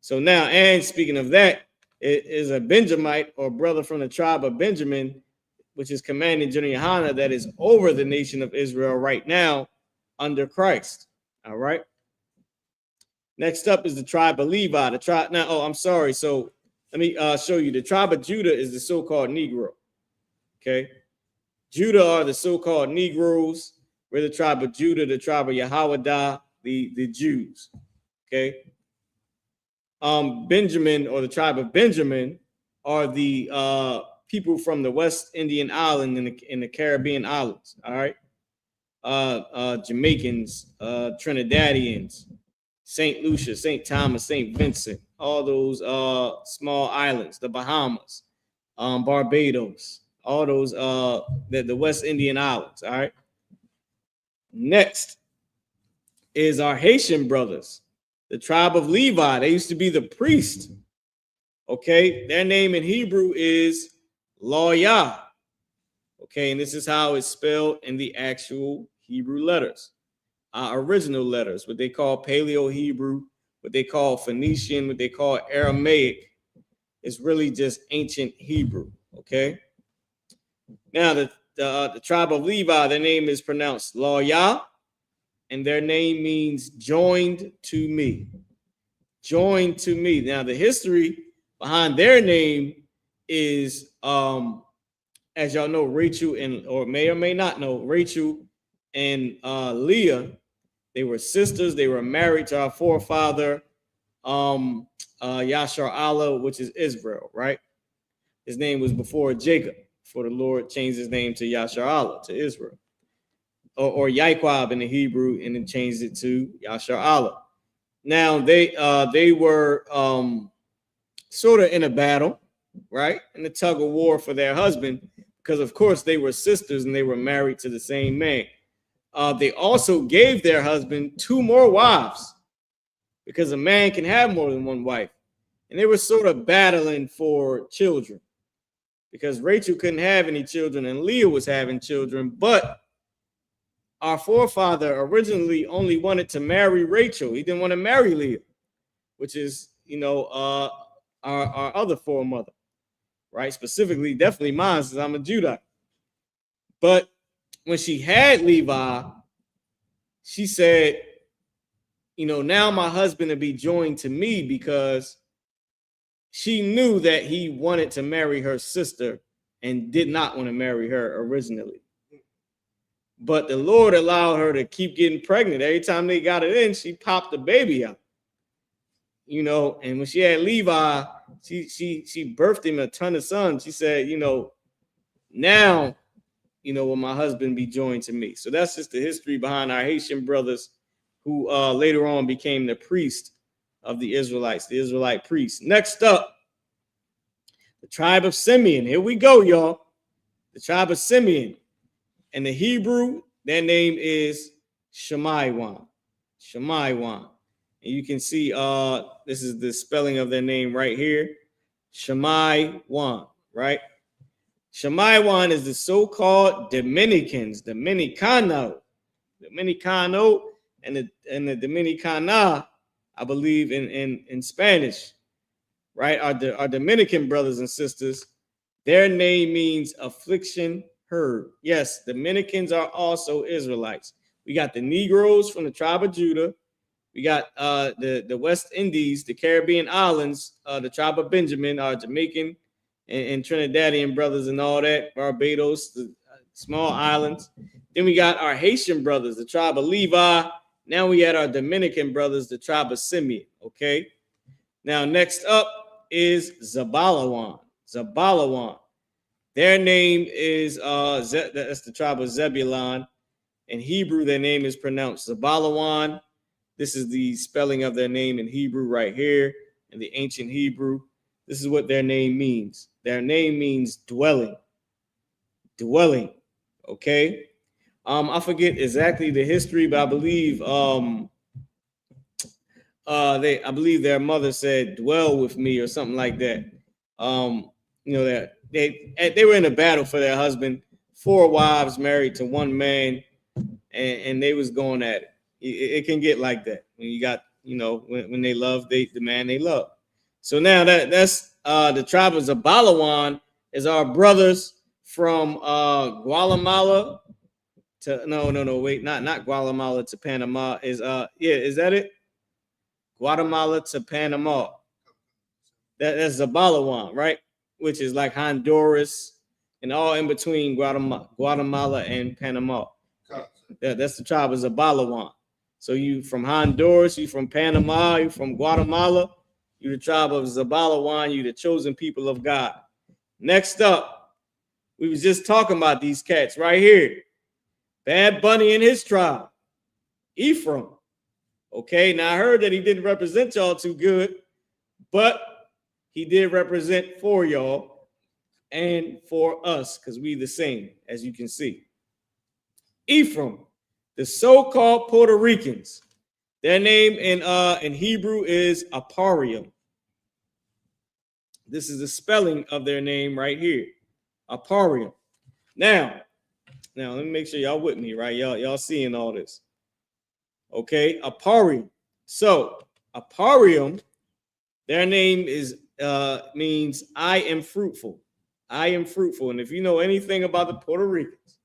B: So now, and speaking of that, it is a Benjamite or brother from the tribe of Benjamin, which is commanding General Yohanan, that is over the nation of Israel right now under Christ. All right. Next up is the tribe of Levi. The tribe now. Oh, I'm sorry. So let me show you. The tribe of Judah is the so-called Negro. Okay. Judah are the so-called Negroes. We're the tribe of Judah, the tribe of Yahwadah, the Jews. Okay. Benjamin, or the tribe of Benjamin, are the people from the West Indian island in the Caribbean islands. All right. Jamaicans, Trinidadians, St. Lucia, St. Thomas, St. Vincent, all those small islands, the Bahamas. Barbados, all those the West Indian Islands. All right. Next is our Haitian brothers, the tribe of Levi. They used to be the priest. Okay, their name in Hebrew is Loyah. Okay, and this is how it's spelled in the actual Hebrew letters, original letters, what they call Paleo Hebrew, what they call Phoenician, what they call Aramaic. It's really just ancient Hebrew. Okay. Now the tribe of Levi, their name is pronounced Loyah, and their name means joined to me. Joined to me. Now the history behind their name is as y'all know, Rachel and, or may not know, Rachel and Leah, they were sisters. They were married to our forefather, Yashar Allah, which is Israel, right? His name was before Jacob, before the Lord changed his name to Yashar Allah, to Israel. Or Yaiquab in the Hebrew, and then changed it to Yashar Allah. Now, they were sort of in a battle, right? In a tug of war for their husband, because of course they were sisters and they were married to the same man. They also gave their husband 2 more wives, because a man can have more than one wife. And they were sort of battling for children, because Rachel couldn't have any children and Leah was having children. But our forefather originally only wanted to marry Rachel. He didn't want to marry Leah, which is, our other foremother. Right, specifically, definitely mine, since I'm a Judite. But when she had Levi, she said, now my husband will be joined to me, because she knew that he wanted to marry her sister and did not want to marry her originally. But the Lord allowed her to keep getting pregnant. Every time they got it in, she popped the baby out. And when she had Levi, she birthed him a ton of sons. She said, now, will my husband be joined to me? So that's just the history behind our Haitian brothers, who later on became the priest of the Israelites, the Israelite priests. Next up, the tribe of Simeon. Here we go, y'all. The tribe of Simeon. And the Hebrew, their name is Shemaiwan. Shemaiwan. And you can see this is the spelling of their name right here. Shemaiwan, right? Shemaiwan is the so-called Dominicans, Dominicano, and the Dominicana, I believe in Spanish, right? Our Dominican brothers and sisters, their name means affliction heard. Yes, Dominicans are also Israelites. We got the Negroes from the tribe of Judah. We got the West Indies, the Caribbean islands, the tribe of Benjamin, our Jamaican and Trinidadian brothers and all that, Barbados, the small islands. Then we got our Haitian brothers, the tribe of Levi. Now we had our Dominican brothers, the tribe of Simeon, okay? Now, next up is Zabalawan. Zabalawan. Their name is, that's the tribe of Zebulon. In Hebrew, their name is pronounced Zabalawan. This is the spelling of their name in Hebrew right here, in the ancient Hebrew. This is what their name means. Their name means dwelling. Dwelling, okay? I forget exactly the history, but I believe I believe their mother said, "Dwell with me," or something like that. That they were in a battle for their husband. 4 wives married to one man, and they was going at it. It can get like that when you got, when they love the man they love. So now that's the tribe of Zabalawan is our brothers from Guatemala to not Guatemala to Panama is is that it? Guatemala to Panama. That's Zabalawan, right? Which is like Honduras and all in between Guatemala and Panama. That's the tribe of Zabalawan. So you from Honduras, you from Panama, you from Guatemala, you the tribe of Zabalawan, you the chosen people of God. Next up, we was just talking about these cats right here. Bad Bunny and his tribe, Ephraim. Okay, now I heard that he didn't represent y'all too good, but he did represent for y'all. and for us, because we the same, as you can see. Ephraim, the so-called Puerto Ricans, their name in Hebrew is Aparium. This is the spelling of their name right here, Aparium. Now let me make sure y'all with me, right? Y'all seeing all this. Okay, Aparium. So Aparium, their name is means I am fruitful. I am fruitful. And if you know anything about the Puerto Ricans,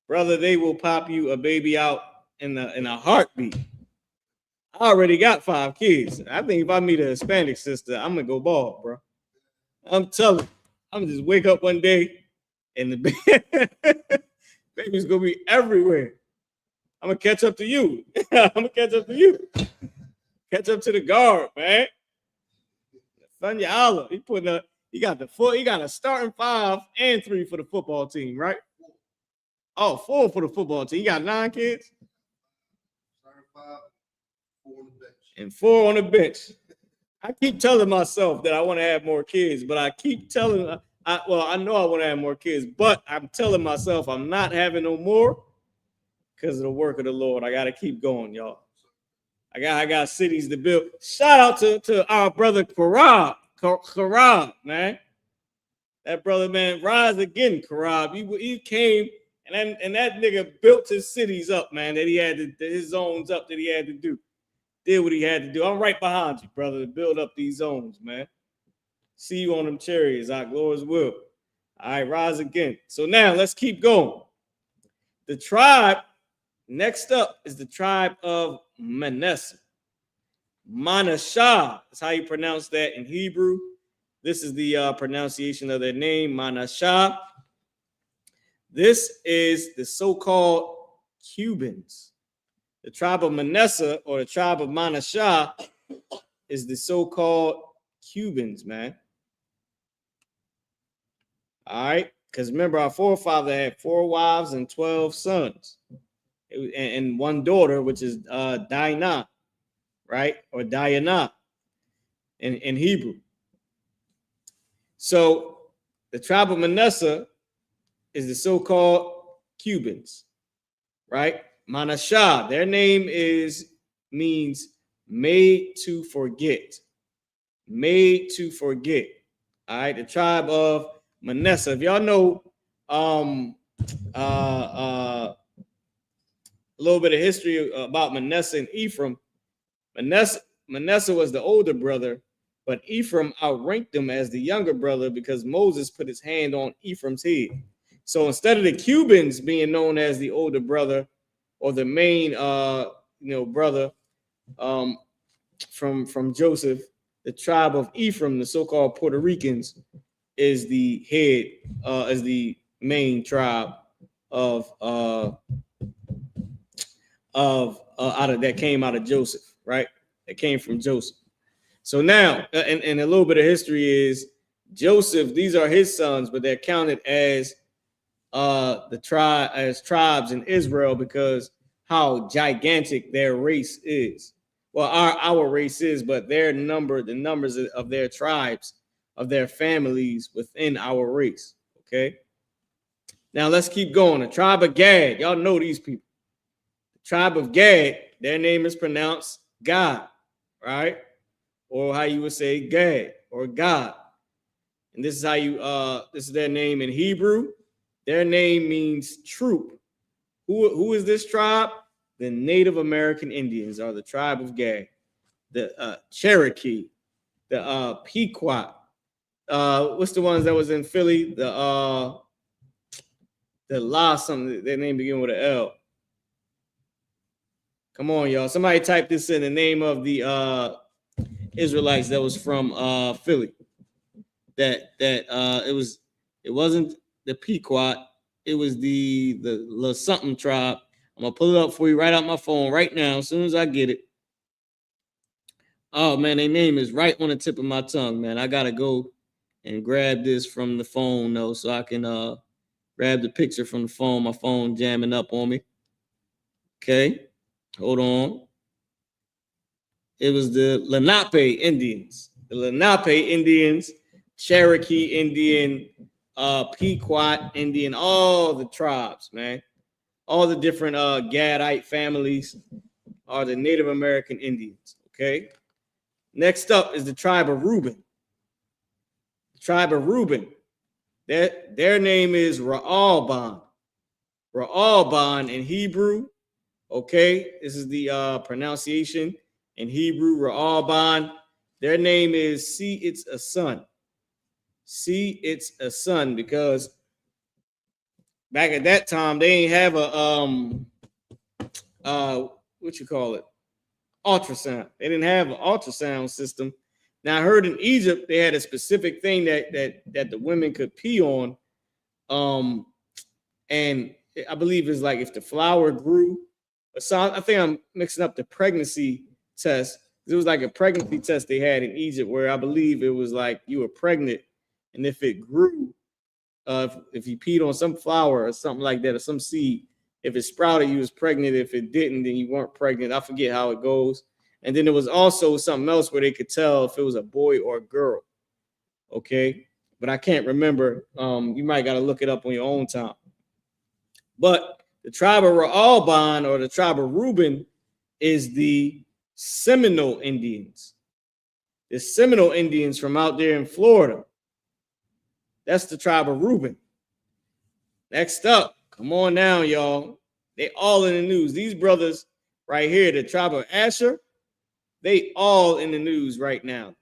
B: brother, they will pop you a baby out in a heartbeat. I already got 5 kids. I think if I meet a Hispanic sister, I'm gonna go bald, bro. I'm telling you, I'm just wake up one day and the baby's gonna be everywhere. I'm gonna catch up to you. I'm gonna catch up to you. Catch up to the guard, man. Fanya Allah, he got a starting 5 and 3 for the football team, right? Oh, 4 for the football team. He got 9 kids.
C: Starting 5, 4 on the bench.
B: And 4 on the bench. I keep telling myself that I want to have more kids, but I keep telling I know I want to have more kids, but I'm telling myself I'm not having no more because of the work of the Lord. I gotta keep going, y'all. I got cities to build. Shout out to our brother Karab, man. That brother, man, rise again, Karab. He came and that nigga built his cities up, man, that he had to, his zones up that he had to do. Did what he had to do. I'm right behind you, brother, to build up these zones, man. See you on them chariots, our Lord's will. All right, rise again. So now let's keep going. The tribe, next up is the tribe of Manasseh. Manasseh is how you pronounce that in Hebrew. This is the pronunciation of their name, Manasseh. This is the so-called Cubans. The tribe of Manasseh or the tribe of Manasseh is the so-called Cubans, man. All right, because remember our forefather had 4 wives and 12 sons, and 1 daughter, which is Dinah, right, or Diana in Hebrew. So the tribe of Manasseh is the so-called Cubans, right? Manasseh, their name means made to forget. Made to forget. All right, the tribe of Manasseh. If y'all know a little bit of history about Manasseh and Ephraim, Manasseh was the older brother, but Ephraim outranked him as the younger brother because Moses put his hand on Ephraim's head. So instead of the Cubans being known as the older brother or the main brother from Joseph, the tribe of Ephraim, the so-called Puerto Ricans, is the head, is the main tribe of that came out of Joseph, right? That came from Joseph. So now, and a little bit of history is Joseph, these are his sons, but they're counted as tribes in Israel because how gigantic their race is. Well, our race is, but the numbers of their tribes, of their families within our race. Okay. Now let's keep going. The tribe of Gad, y'all know these people. The tribe of Gad, their name is pronounced God, right? Or how you would say Gad or God. And this is how this is their name in Hebrew. Their name means troop. Who is this tribe? The Native American Indians are the tribe of Gad. The Cherokee, the Pequot. What's the ones that was in Philly? The La something. Their name begin with an L. Come on, y'all. Somebody type this in, the name of the Israelites that was from Philly. It wasn't the Pequot. It was the La something tribe. I'm gonna pull it up for you right out my phone right now as soon as I get it. Oh man, their name is right on the tip of my tongue, man. I gotta go and grab this from the phone though, so I can grab the picture from the phone. My phone jamming up on me. Okay, hold on. It was the Lenape Indians. The Lenape Indians, Cherokee Indian, Pequot Indian, all the tribes, man. All the different Gadite families are the Native American Indians, okay? Next up is the tribe of Reuben. The tribe of Reuben, their name is Ra'alban. Ra'alban in Hebrew, okay? This is the pronunciation in Hebrew, Ra'alban. Their name is See It's a Son. See It's a Son, because back at that time, they ain't have a what you call it, ultrasound. They didn't have an ultrasound system. Now I heard in Egypt they had a specific thing that the women could pee on, and I believe it's like if the flower grew. So I think I'm mixing up the pregnancy test. It was like a pregnancy test they had in Egypt where I believe it was like you were pregnant, and if it grew, if you peed on some flower or something like that, or some seed, if it sprouted, you was pregnant. If it didn't, then you weren't pregnant. I forget how it goes. And then there was also something else where they could tell if it was a boy or a girl. Okay, but I can't remember. You might got to look it up on your own time. But the tribe of Ra'alban, or the tribe of Reuben, is the Seminole Indians. The Seminole Indians from out there in Florida. That's the tribe of Reuben. Next up, come on now, y'all. They all in the news. These brothers right here, the tribe of Asher, they all in the news right now.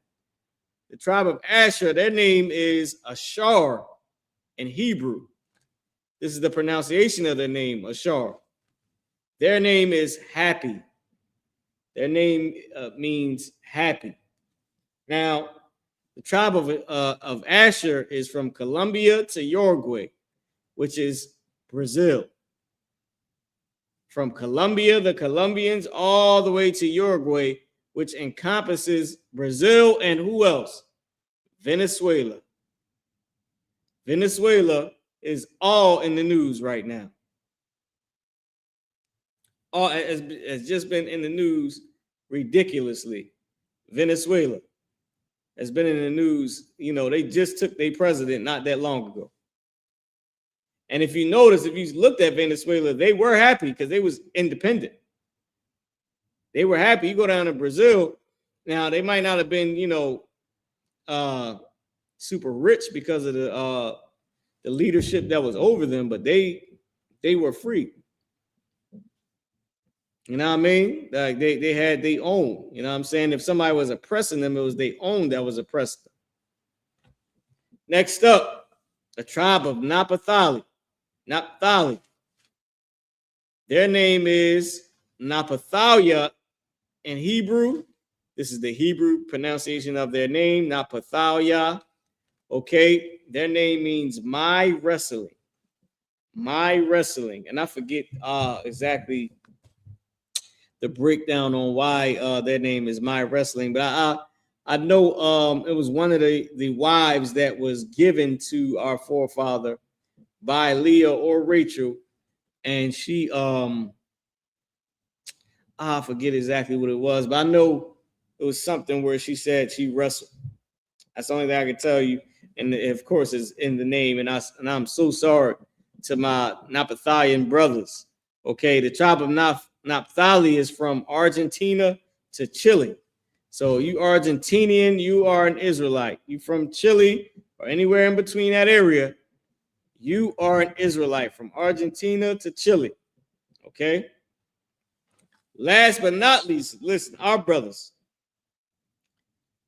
B: The tribe of Asher, their name is Ashar in Hebrew. This is the pronunciation of their name, Ashar. Their name is happy. Their name means happy. Now, the tribe of Asher is from Colombia to Uruguay, which is Brazil. From Colombia, the Colombians, all the way to Uruguay, which encompasses Brazil and who else? Venezuela. Venezuela is all in the news right now. All has just been in the news ridiculously. Venezuela has been in the news. You know, they just took their president not that long ago. And if you notice, if you looked at Venezuela, they were happy because they was independent. They were happy. You go down to Brazil, now they might not have been, you know, super rich because of the leadership that was over them, but they were free. You know what I mean? Like they had their own. You know what I'm saying? If somebody was oppressing them, it was their own that was oppressed them. Next up, the tribe of Naphtali. Naphtali. Their name is Naphthalia in Hebrew. This is the Hebrew pronunciation of their name, Naphthalia. Okay, their name means my wrestling. My wrestling. And I forget exactly the breakdown on why their name is my wrestling, but I know it was one of the wives that was given to our forefather by Leah or Rachel, and she I forget exactly what it was, but I know it was something where she said she wrestled. That's the only thing I can tell you, and of course it's in the name, and I'm so sorry to my Naphtalian brothers. Okay, the tribe of Naphtali is from Argentina to Chile. So you Argentinian, you are an Israelite. You from Chile or anywhere in between that area, you are an Israelite from Argentina to Chile. Okay. Last but not least, listen, our brothers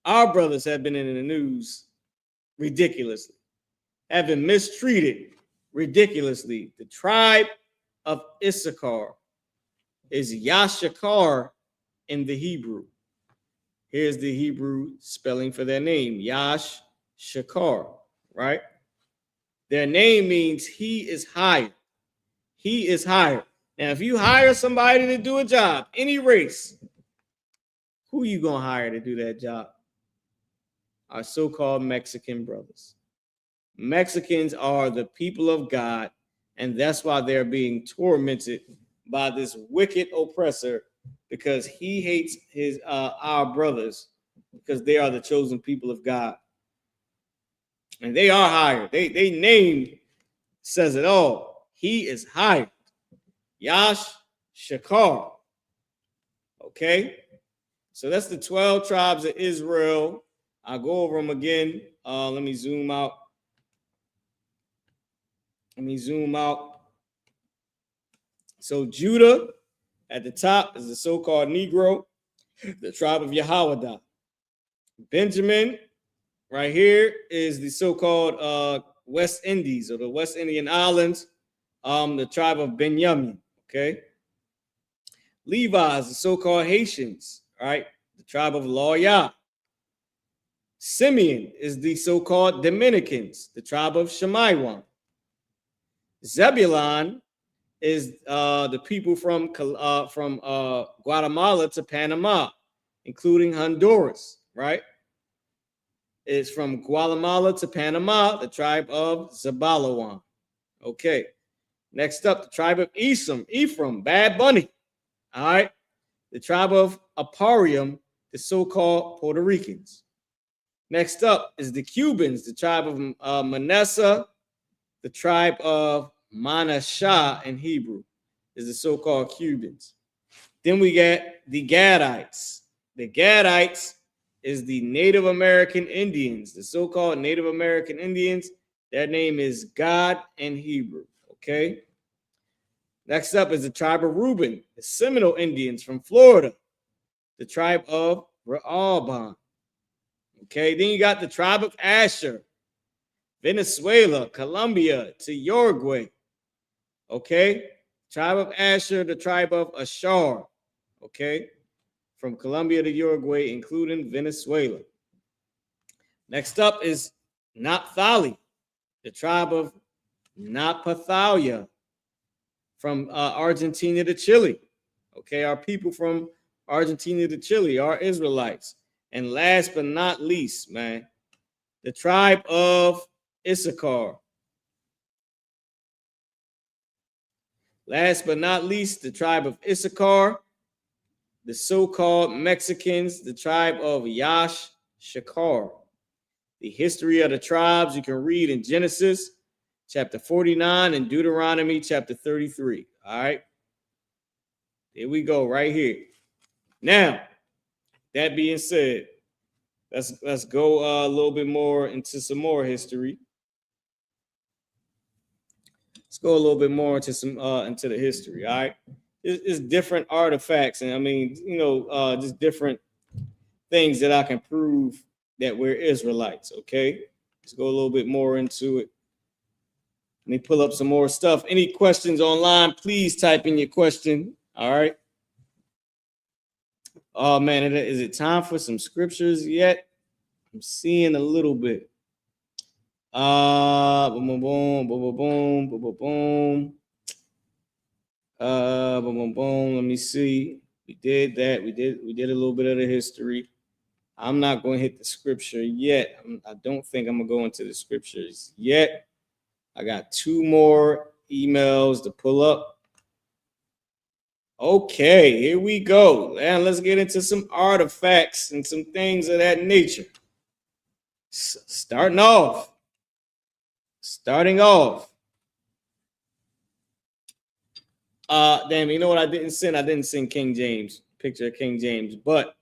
B: have been in the news ridiculously, have been mistreated ridiculously. The tribe of Issachar is Yashakar in the Hebrew. Here's the Hebrew spelling for their name, Yash Shakar, right? Their name means he is hired. He is hired. Now, if you hire somebody to do a job, any race, who you going to hire to do that job? Our so-called Mexican brothers. Mexicans are the people of God, and that's why they're being tormented by this wicked oppressor, because he hates our brothers, because they are the chosen people of God. And they are hired. They name says it all. He is hired. Yash Shakar. Okay. So that's the 12 tribes of Israel. I'll go over them again. Let me zoom out. So Judah at the top is the so-called Negro, the tribe of Yahwadah. Benjamin right here is the so-called West Indies or the West Indian Islands, the tribe of Benjamin. Okay. Levi is the so-called Haitians, right? The tribe of Loya. Simeon is the so-called Dominicans, the tribe of Shemaiwan. Zebulon is the people from Guatemala to Panama, including Honduras, right? It's from Guatemala to Panama, the tribe of Zabalawan. Okay. Next up, the tribe of Ephraim, Bad Bunny. All right. The tribe of Aparium, the so-called Puerto Ricans. Next up is the Cubans, the tribe of Manasseh, the tribe of Manasseh in Hebrew is the so-called Cubans. Then we get the Gadites. The Gadites is the Native American Indians, the so-called Native American Indians. Their name is God in Hebrew, okay? Next up is the tribe of Reuben, the Seminole Indians from Florida, the tribe of Rehoboam. Okay, then you got the tribe of Asher, Venezuela, Colombia to Uruguay. Okay, tribe of Asher, the tribe of Ashar. Okay, from Colombia to Uruguay, including Venezuela. Next up is Naphtali, the tribe of Naphthalia, from Argentina to Chile. Okay, our people from Argentina to Chile, our Israelites. And last but not least, man, the tribe of Issachar. Last but not least, the tribe of Issachar, the so-called Mexicans, the tribe of Yash Shakar. The history of the tribes you can read in Genesis chapter 49 and Deuteronomy chapter 33. All right. Here we go right here. Now, that being said, let's go a little bit more into some more history. Let's go a little bit more into some into the history. All right, it's different artifacts, and I mean, just different things that I can prove that we're Israelites. Okay, let's go a little bit more into it. Let me pull up some more stuff. Any questions online? Please type in your question. All right. Oh man, is it time for some scriptures yet? I'm seeing a little bit. Boom, boom, boom, boom, boom, boom, boom, boom. Boom, boom, boom. Let me see. We did that. We did a little bit of the history. I'm not going to hit the scripture yet. I don't think I'm gonna go into the scriptures yet. I got 2 more emails to pull up. Okay, here we go. And let's get into some artifacts and some things of that nature. Starting off. Damn, you know what I didn't send? I didn't send King James, picture of King James, but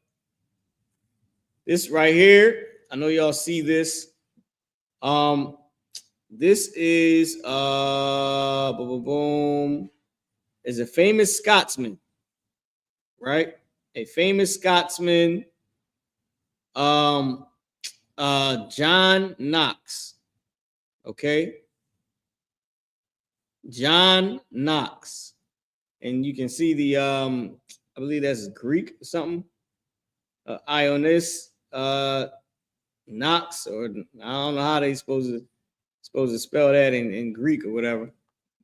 B: this right here, I know y'all see this. This is is a famous Scotsman, right? A famous Scotsman, John Knox. Okay, John Knox, and you can see the I believe that's Greek or something. Ionis Knox, or I don't know how they supposed to spell that in Greek or whatever.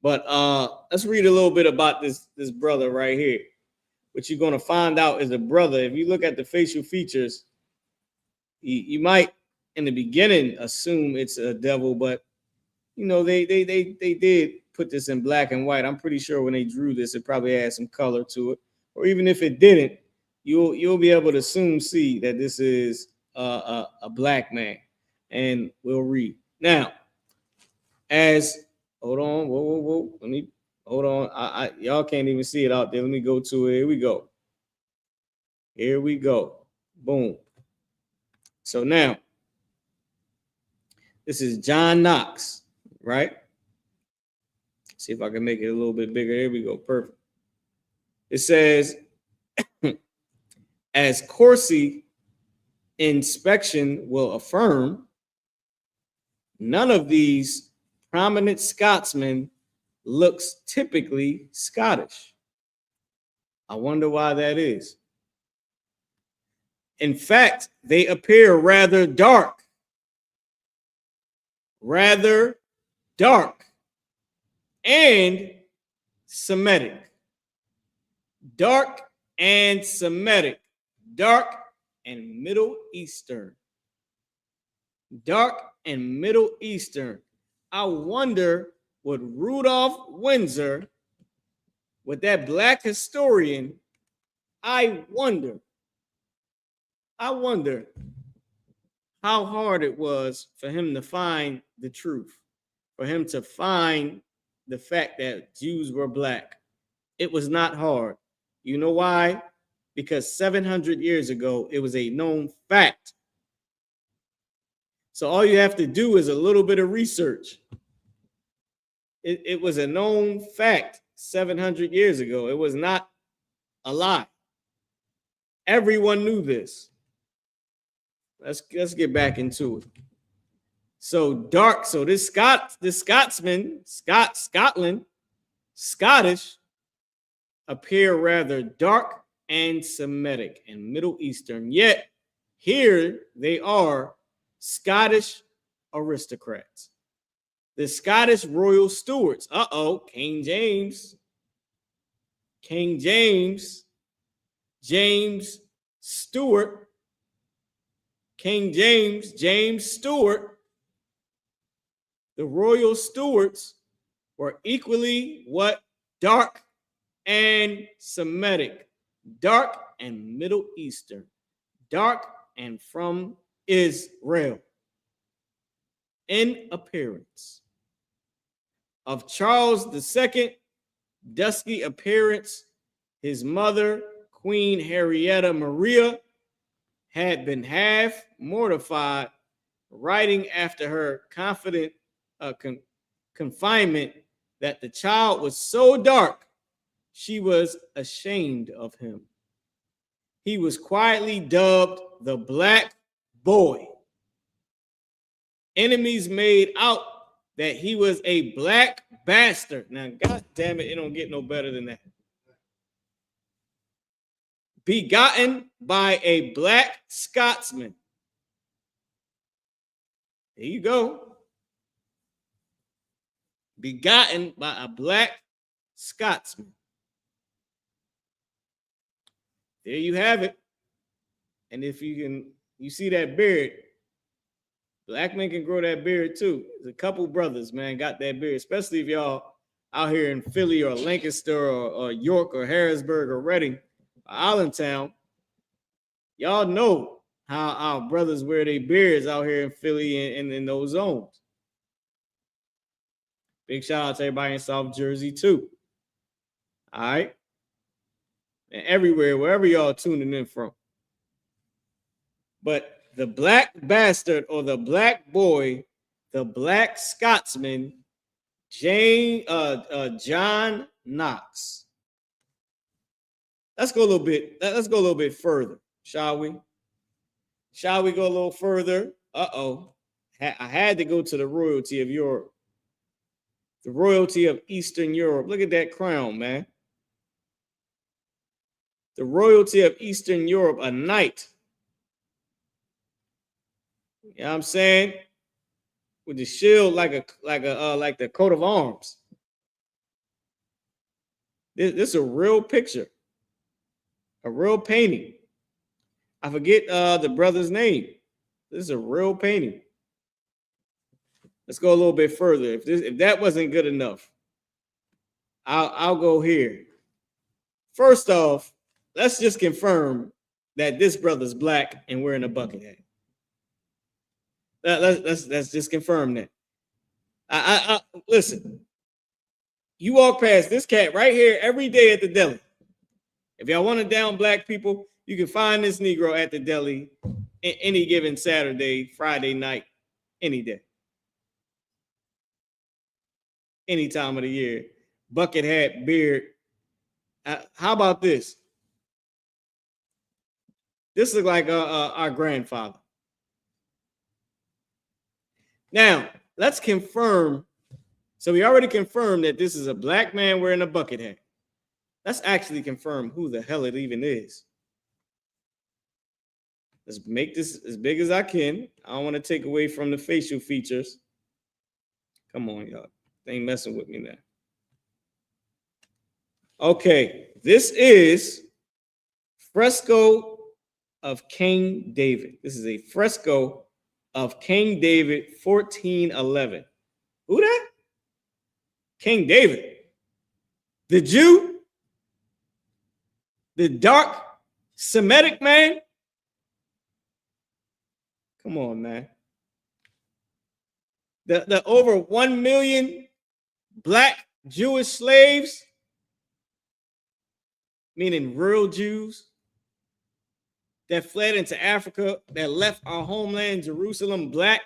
B: But let's read a little bit about this brother right here. What you're gonna find out is a brother. If you look at the facial features, you might in the beginning assume it's a devil, but they did put this in black and white. I'm pretty sure when they drew this, it probably had some color to it, or even if it didn't, you'll be able to soon see that this is a black man. And we'll read. Now, hold on, whoa. Let me hold on. Y'all can't even see it out there. Let me go to it. Here we go. Here we go. Boom. So now, this is John Knox, right? See if I can make it a little bit bigger. Here we go. Perfect. It says, as Corsi inspection will affirm, none of these prominent Scotsmen looks typically Scottish. I wonder why that is. In fact, they appear rather dark. And Semitic. Dark and Semitic. Dark and Middle Eastern. Dark and Middle Eastern. I wonder what Rudolph Windsor, with that black historian, I wonder how hard it was for him to find the truth, for him to find the fact that Jews were black. It was not hard. You know why? Because 700 years ago, it was a known fact. So all you have to do is a little bit of research. It was a known fact 700 years ago. It was not a lie. Everyone knew this. Let's get back into it. So dark. So this Scotsman, Scotland, Scottish, appear rather dark and Semitic and Middle Eastern. Yet here they are, Scottish aristocrats. The Scottish royal stewards. King James, James Stewart. King James Stewart. The royal stewards were equally what? Dark and Semitic. Dark and Middle Eastern. Dark and from Israel. In appearance. Of Charles II, dusky appearance, his mother, Queen Henrietta Maria, had been half mortified, writing after her confident confinement that the child was so dark, she was ashamed of him. He was quietly dubbed the Black Boy. Enemies made out that he was a black bastard. Now, God damn it, it don't get no better than that. Begotten by a black Scotsman. There you go. Begotten by a black Scotsman. There you have it. And if you see that beard, black men can grow that beard too. There's a couple brothers, man, got that beard, especially if y'all out here in Philly or Lancaster or York or Harrisburg or Reading or Allentown. Y'all know how our brothers wear their beards out here in Philly and in those zones. Big shout out to everybody in South Jersey too. All right. And everywhere, wherever y'all tuning in from. But the black bastard or the black boy, the black Scotsman, John Knox. Let's go a little bit further, shall we? Shall we go a little further? I had to go to the royalty of Europe. The royalty of Eastern Europe. Look at that crown, man. The royalty of Eastern Europe, a knight. You know what I'm saying? With the shield like the coat of arms. This is a real picture. A real painting. I forget the brother's name. This is a real painting. Let's go a little bit further. If that wasn't good enough, I'll go here. First off, let's just confirm that this brother's black and wearing a bucket hat. Let's just confirm that. I listen. You walk past this cat right here every day at the deli. If y'all want to down black people, you can find this Negro at the deli any given Saturday, Friday night, any day, any time of the year. Bucket hat, beard. How about this? This looks like our grandfather. Now, let's confirm. So we already confirmed that this is a black man wearing a bucket hat. Let's actually confirm who the hell it even is. Let's make this as big as I can. I don't want to take away from the facial features. Come on, y'all. They ain't messing with me now. Okay, this is fresco of King David. This is a fresco of King David, 1411. Who that? King David. The Jew? The dark Semitic man? Come on, man. The over 1 million black Jewish slaves, meaning real Jews, that fled into Africa, that left our homeland, Jerusalem, black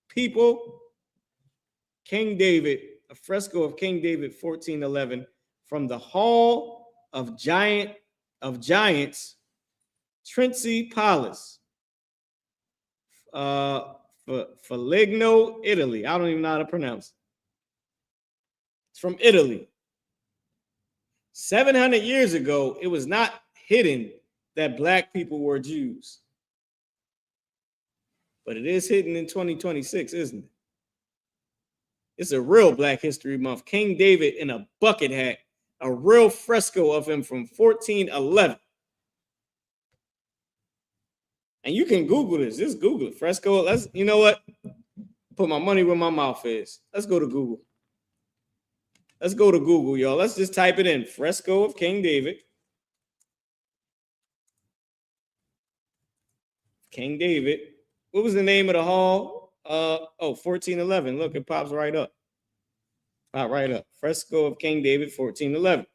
B: people. King David, a fresco of King David, 1411, from the Hall of Giants, Trinci Palace, Foligno, Italy. I don't even know how to pronounce it. It's from Italy. 700 years ago, it was not hidden that black people were Jews. But it is hidden in 2026, isn't it? It's a real Black History Month. King David in a bucket hat, a real fresco of him from 1411. And you can Google this. Just Google it. Fresco. You know what? Put my money where my mouth is. Let's go to Google. Let's go to Google, y'all. Let's just type it in. Fresco of King David. King David. What was the name of the hall? 1411. Look, it pops right up. Pop right up. Fresco of King David, 1411.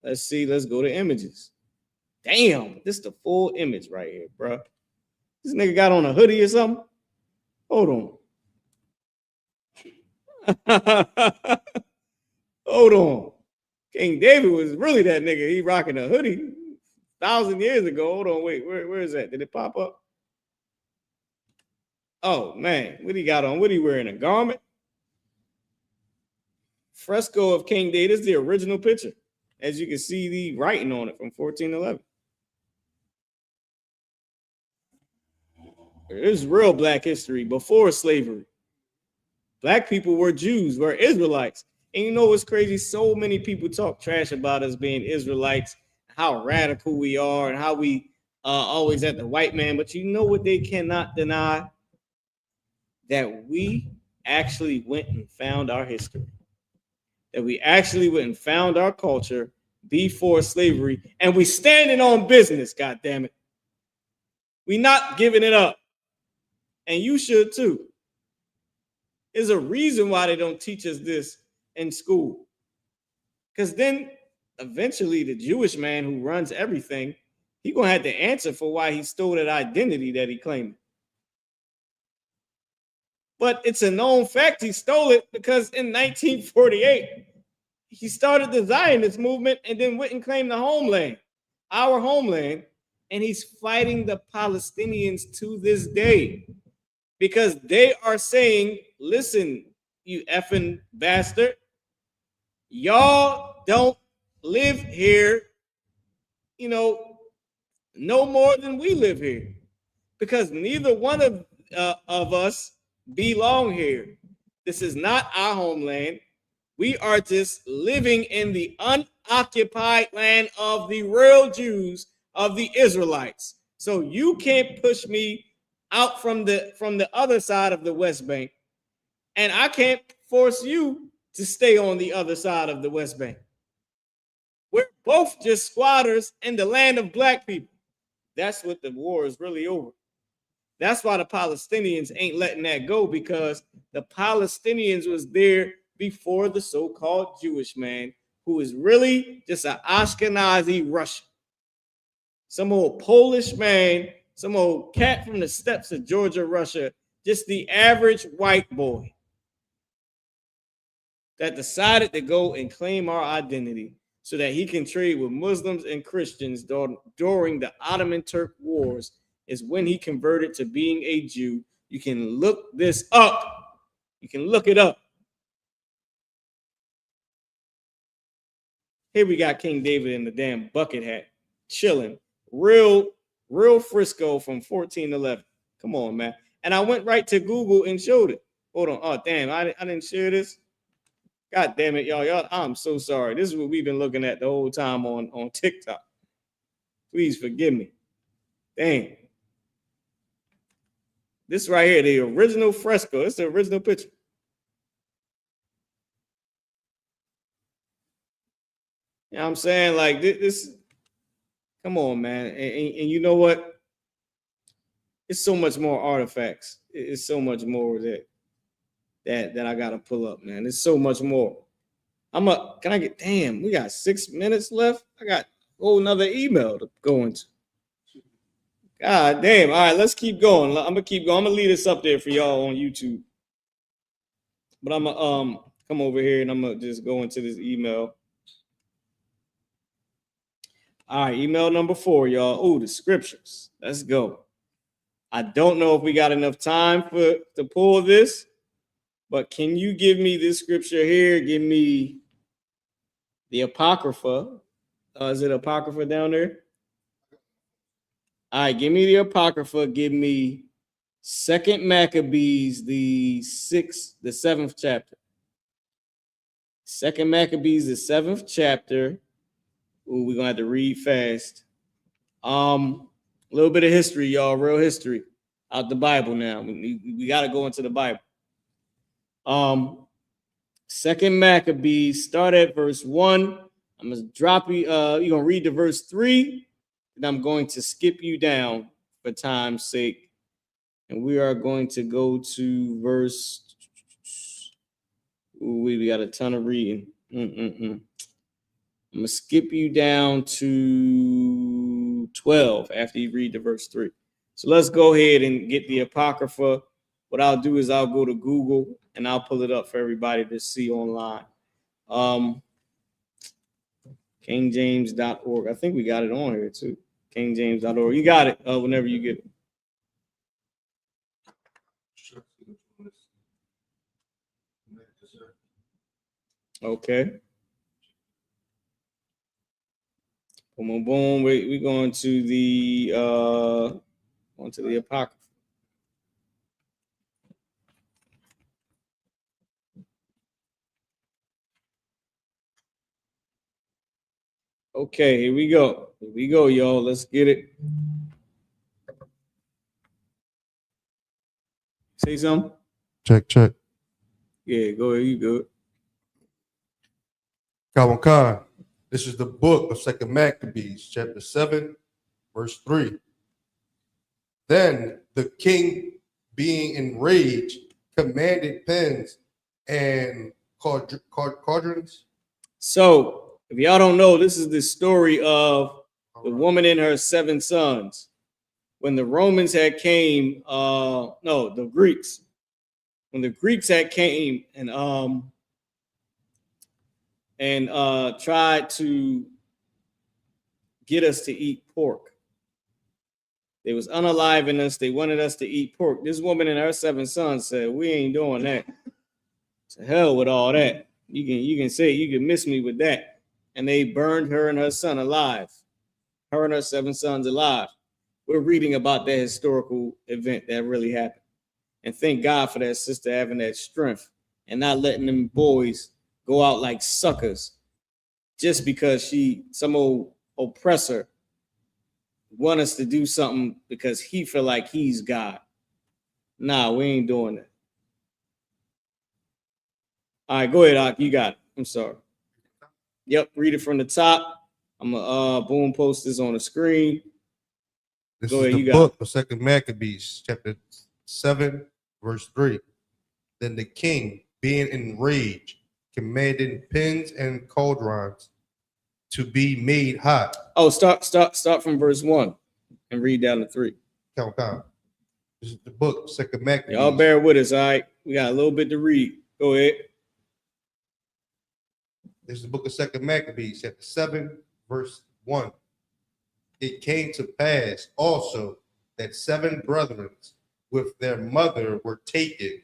B: Let's see. Let's go to images. Damn, this is the full image right here, bro. This nigga got on a hoodie or something. Hold on. Hold on. King David was really that nigga. He rocking a hoodie 1,000 years ago. Hold on, wait. Where is that? Did it pop up? Oh, man. What he got on? What he wearing? A garment? Fresco of King David. This is the original picture. As you can see the writing on it from 1411. It is real Black history before slavery. Black people were Jews, were Israelites. And you know what's crazy? So many people talk trash about us being Israelites, how radical we are, and how we always at the white man. But you know what they cannot deny? That we actually went and found our history. That we actually went and found our culture before slavery. And we standing on business, goddammit. We not giving it up. And you should too. There's a reason why they don't teach us this in school. Because then eventually the Jewish man who runs everything, he's going to have to answer for why he stole that identity that he claimed. But it's a known fact he stole it because in 1948, he started the Zionist movement and then went and claimed the homeland, our homeland, and he's fighting the Palestinians to this day. Because they are saying, listen, you effing bastard, y'all don't live here, no more than we live here. Because neither one of us belong here. This is not our homeland. We are just living in the unoccupied land of the real Jews, of the Israelites. So you can't push me out from the other side of the West Bank, and I can't force you to stay on the other side of the West Bank. We're both just squatters in the land of black people. That's what the war is really over. That's why the Palestinians ain't letting that go, because the Palestinians was there before the so-called Jewish man, who is really just an Ashkenazi Russian. Some old Polish man, some old cat from the steppes of Georgia, Russia, just the average white boy that decided to go and claim our identity so that he can trade with Muslims and Christians during the Ottoman Turk Wars, is when he converted to being a Jew. You can look this up. You can look it up. Here we got King David in the damn bucket hat, chilling. Real Frisco from 1411. Come on, man. And I went right to Google and showed it. Hold on. Oh, damn. I didn't share this. God damn it, y'all. I'm so sorry. This is what we've been looking at the whole time on TikTok. Please forgive me. Dang. This right here, the original fresco. It's the original picture. You know what I'm saying? Like this come on, man. And you know what? It's so much more artifacts. It's so much more that I gotta pull up, man. There's so much more. Can I get, damn, we got 6 minutes left. I got a whole nother email to go into. God damn. All right, let's keep going. I'm gonna keep going. I'm gonna leave this up there for y'all on YouTube. But I'm gonna come over here and I'm gonna just go into this email. All right, email number 4, y'all. Oh, the scriptures. Let's go. I don't know if we got enough time to pull this, but can you give me this scripture here? Give me the Apocrypha. Is it Apocrypha down there? All right, give me the Apocrypha. Give me 2nd Maccabees, the 7th chapter. 2nd Maccabees, the 7th chapter. Ooh, we're gonna have to read fast. A little bit of history, y'all. Real history out the Bible now. We got to go into the Bible. 2nd Maccabees, start at verse 1. I'm gonna drop you. You're gonna read to verse 3, and I'm going to skip you down for time's sake. And we are going to go to verse. Ooh, we got a ton of reading. I'm gonna skip you down to 12 after you read the verse 3. So let's go ahead and get the Apocrypha. What I'll do is I'll go to Google and I'll pull it up for everybody to see online. KingJames.org. I think we got it on here too. KingJames.org. You got it whenever you get it. Okay. Boom, boom, boom. We're going to the Apocrypha. Okay, here we go. Here we go, y'all. Let's get it. Say something.
C: Check.
B: Yeah, go ahead. You good.
C: Calvin Khan. This is the book of 2nd Maccabees, chapter 7, verse 3. Then the king, being enraged, commanded pens and cauldrons.
B: So, if y'all don't know, this is the story of the woman and her 7 sons. When the Romans had came, the Greeks. When the Greeks had came and tried to get us to eat pork. They was unaliving us. They wanted us to eat pork. This woman and her 7 sons said, "We ain't doing that. To hell with all that. You can say you can miss me with that." And they burned her and her son alive. Her and her 7 sons alive. We're reading about that historical event that really happened. And thank God for that sister having that strength and not letting them boys go out like suckers just because some old oppressor want us to do something because he feel like he's God. Nah, we ain't doing that. All right, go ahead, Ak. You got it. I'm sorry. Yep, read it from the top. I'm gonna boom post this on the screen.
C: This
B: Go
C: is
B: ahead,
C: the
B: you got
C: book of Second Maccabees, chapter 7, verse 3. Then the king, being enraged, commanded pins and cauldrons to be made hot.
B: Oh, start from verse 1 and read down to 3.
C: Count. This is the book, Second Maccabees.
B: Y'all bear with us, all right? We got a little bit to read. Go ahead.
C: This is the book of Second Maccabees, chapter 7, verse 1. It came to pass also that 7 brethren with their mother were taken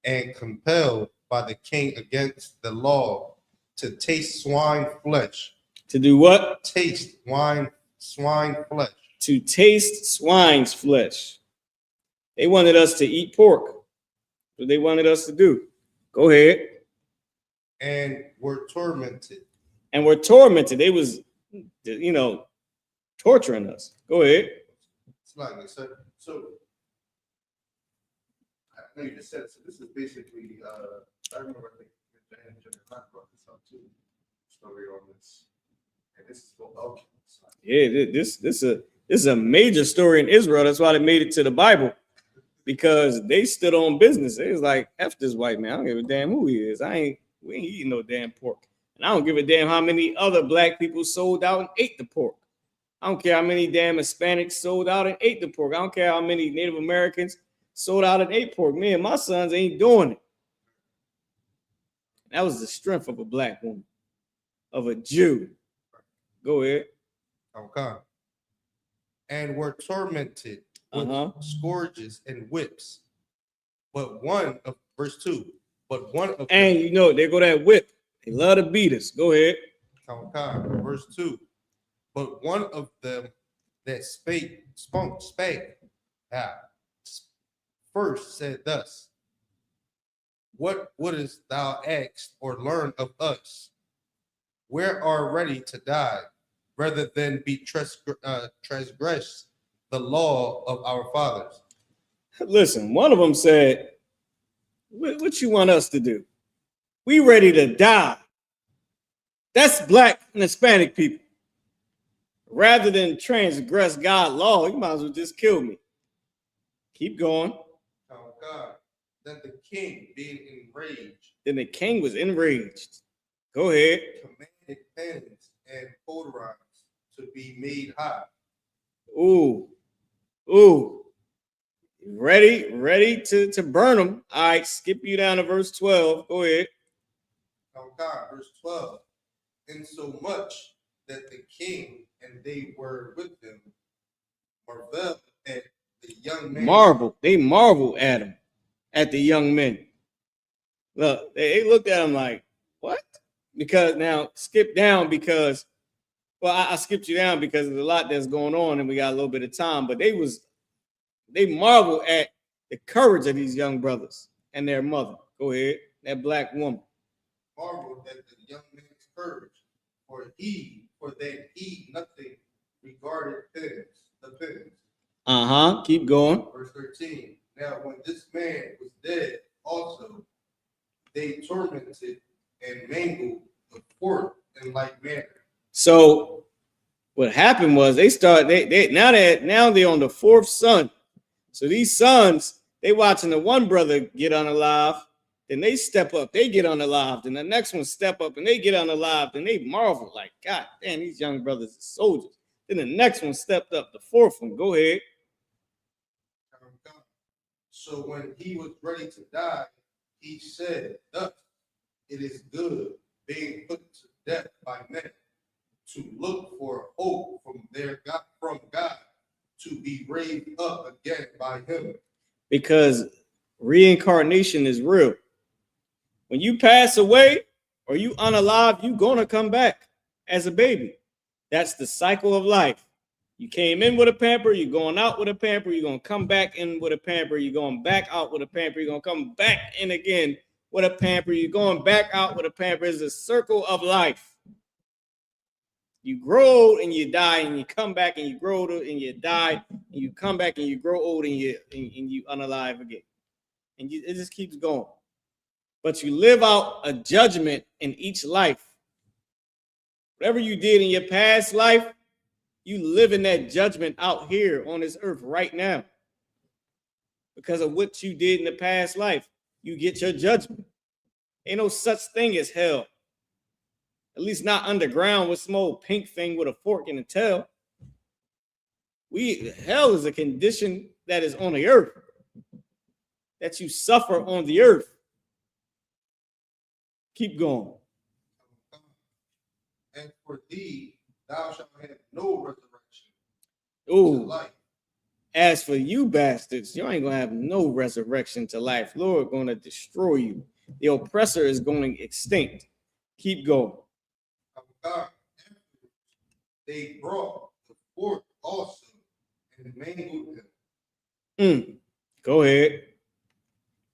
C: and compelled by the king against the law to taste swine flesh.
B: To do what?
C: Taste swine flesh.
B: To taste swine's flesh. They wanted us to eat pork. What they wanted us to do. Go ahead.
C: And were tormented.
B: And were tormented. They was, torturing us. Go ahead.
C: Slightly, sir. So I know you just said it. So this is basically I remember I think Jimmy Hunt brought this up too. Story on this. And this is for alchemists.
B: Yeah, this is a major story in Israel. That's why they made it to the Bible. Because they stood on business. It was like, F this white man. I don't give a damn who he is. We ain't eating no damn pork. And I don't give a damn how many other black people sold out and ate the pork. I don't care how many damn Hispanics sold out and ate the pork. I don't care how many Native Americans sold out and ate pork. Me and my sons ain't doing it. That was the strength of a black woman, of a Jew. Go ahead.
C: Okay. And were tormented with scourges and whips. But one of verse 2. But one of
B: and there go that whip. They love to beat us. Go ahead.
C: Okay. Verse 2. But one of them that spake first said thus, what wouldst thou ask or learn of us? We are ready to die, rather than be transgress the law of our fathers.
B: Listen, one of them said, what you want us to do? We ready to die. That's black and Hispanic people. Rather than transgress God's law, you might as well just kill me. Keep going.
C: Oh God. Then the king, being enraged.
B: Then the king was enraged. Go ahead.
C: Commanded pens and cauldrons to be made hot.
B: Ooh. Ready to burn them. All right, skip you down to verse 12. Go ahead.
C: Oh God, verse 12. Insomuch that the king and they were with him marveled at the young man.
B: They marveled at him, at the young men. Look, they looked at him like, what? Because now skip down because, I skipped you down because there's a lot that's going on and we got a little bit of time, but they marveled at the courage of these young brothers and their mother. Go ahead, that black woman.
C: Marveled at the young man's courage, for that he nothing regarded the pens.
B: Keep going.
C: Verse 13. Now, when this man was dead, also they tormented and mangled the pork in like manner.
B: So what happened was now they're on the 4th son. So these sons, they watching the one brother get unalive, then they step up, they get unalive, then the next one step up and they get unalive, then they marvel like, God damn, these young brothers are soldiers. Then the next one stepped up, the 4th one. Go ahead.
C: So when he was ready to die, he said, thus it is good being put to death by men, to look for hope from God, to be raised up again by him. Because
B: reincarnation is real. When you pass away or you unalive, you're going to come back as a baby. That's the cycle of life. You came in with a pamper, you're going out with a pamper, you're going to come back in with a pamper, you're going back out with a pamper, you're going to come back in again with a pamper, you're going back out with a pamper. It's a circle of life. You grow old and you die, and you come back and you grow old and you die, and you come back and you grow old and you unalive again. And it just keeps going. But you live out a judgment in each life. Whatever you did in your past life, You live in that judgment out here on this earth right now. Because of what you did in the past life, you get your judgment. Ain't no such thing as hell. At least not underground with some old pink thing with a fork and a tail. Hell is a condition that is on the earth, that you suffer on the earth. Keep going.
C: And for thee, thou shalt have no resurrection.
B: Ooh.
C: Life.
B: As for you bastards, you ain't gonna have no resurrection to life. Lord gonna destroy you. The oppressor is going extinct. Keep going.
C: God, they brought the fourth also and mangled him.
B: Go ahead.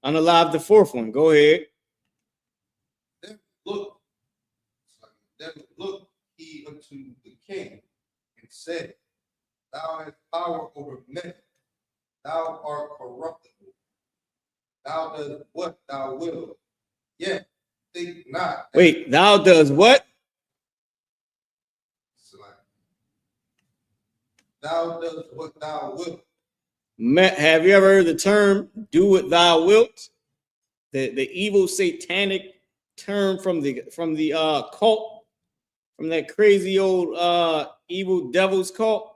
B: Unalive the fourth one. Go ahead.
C: Then looked he unto the king and said, Thou hast power over men. Thou art corruptible. Thou doest what thou wilt. Yet think not.
B: Wait, thou does what?
C: Thou does what thou wilt.
B: Have you ever heard the term "do what thou wilt"? The evil satanic term from the cult, from that crazy old evil devil's cult.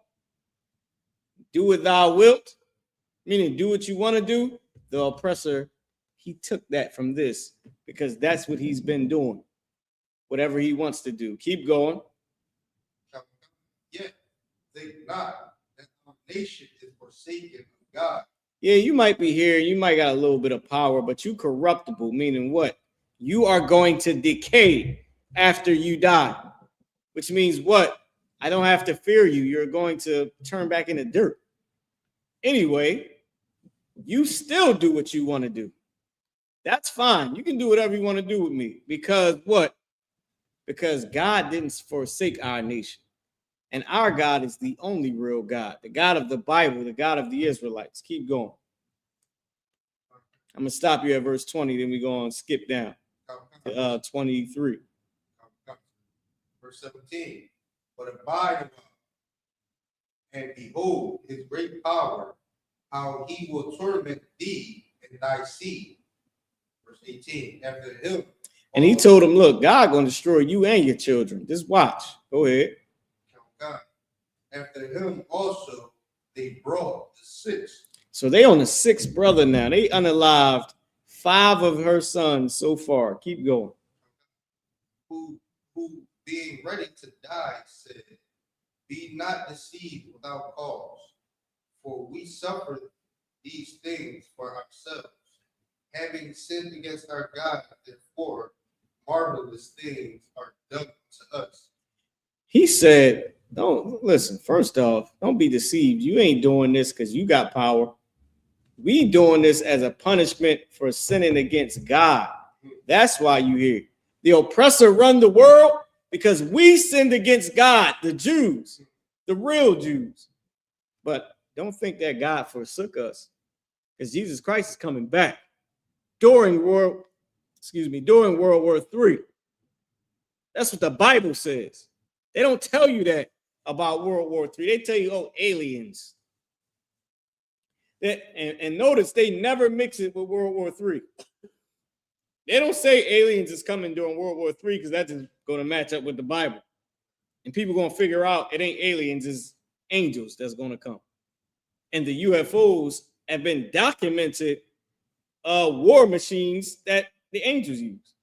B: Do what thou wilt, meaning do what you want to do. The oppressor, he took that from this because that's what he's been doing. Whatever he wants to do. Keep going.
C: Yet think not that our nation is forsaken of God.
B: Yeah, you might be here, you might got a little bit of power, but you corruptible, meaning what? You are going to decay after you die, which means what? I don't have to fear you. You're going to turn back into dirt. Anyway, you still do what you want to do. That's fine. You can do whatever you want to do with me. Because what? Because God didn't forsake our nation. And our God is the only real God, the God of the Bible, the God of the Israelites. Keep going. I'm going to stop you at verse 20, then we go on, skip down to 23.
C: Verse 17. But abide above, and behold his great power, how he will torment thee and thy seed. Verse 18. After him.
B: And he told him, look, God going to destroy you and your children. Just watch. Go ahead.
C: God. After him also they brought the sixth.
B: So they on the sixth brother now. They unalived 5 of her sons so far. Keep going.
C: Who being ready to die said, Be not deceived without cause, for we suffer these things for ourselves, having sinned against our God, therefore marvelous things are done to us.
B: He said, don't listen. First off, don't be deceived. You ain't doing this because you got power. We doing this as a punishment for sinning against God. That's why you here. The oppressor run the world because we sinned against God, the Jews, the real Jews. But don't think that God forsook us, because Jesus Christ is coming back during World War III. That's what the Bible says. They don't tell you that about World War III. They tell you, oh, aliens. And notice they never mix it with World War III. They don't say aliens is coming during World War III because that's just going to match up with the Bible. And people going to figure out it ain't aliens, it's angels that's going to come. And the UFOs have been documented war machines that the angels use.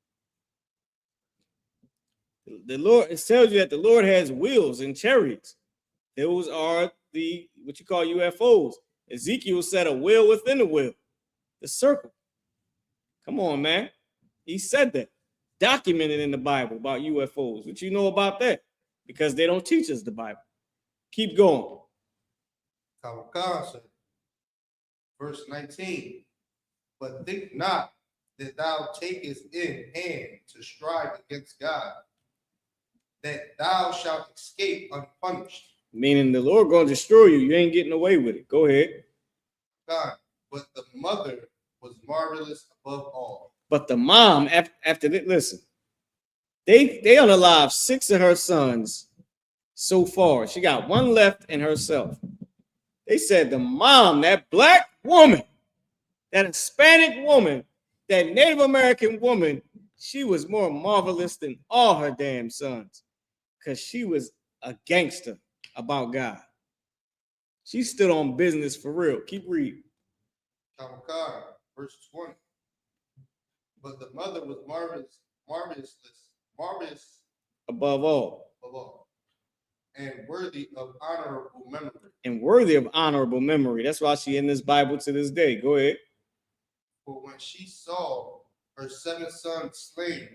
B: The Lord, it tells you that the Lord has wheels and chariots. Those are the what you call UFOs. Ezekiel said a wheel within a wheel, the circle. Come on, man. He said that, documented in the Bible about UFOs. What you know about that? Because they don't teach us the Bible. Keep going.
C: Verse 19. But think not that thou takest in hand to strive against God, that thou shalt escape unpunished.
B: Meaning the Lord going to destroy you. You ain't getting away with it. Go ahead.
C: God, but the mother was marvelous above all.
B: But the mom, after that, listen, they unalived 6 of her sons so far. She got one left in herself. They said the mom, that black woman, that Hispanic woman, that Native American woman, she was more marvelous than all her damn sons because she was a gangster about God. She stood on business for real. Keep reading.
C: Kamikar, verse 20. But the mother was marvelous
B: Above all.
C: above all, and worthy of honorable memory.
B: And worthy of honorable memory. That's why she in this Bible to this day. Go ahead.
C: For when she saw her 7 sons slain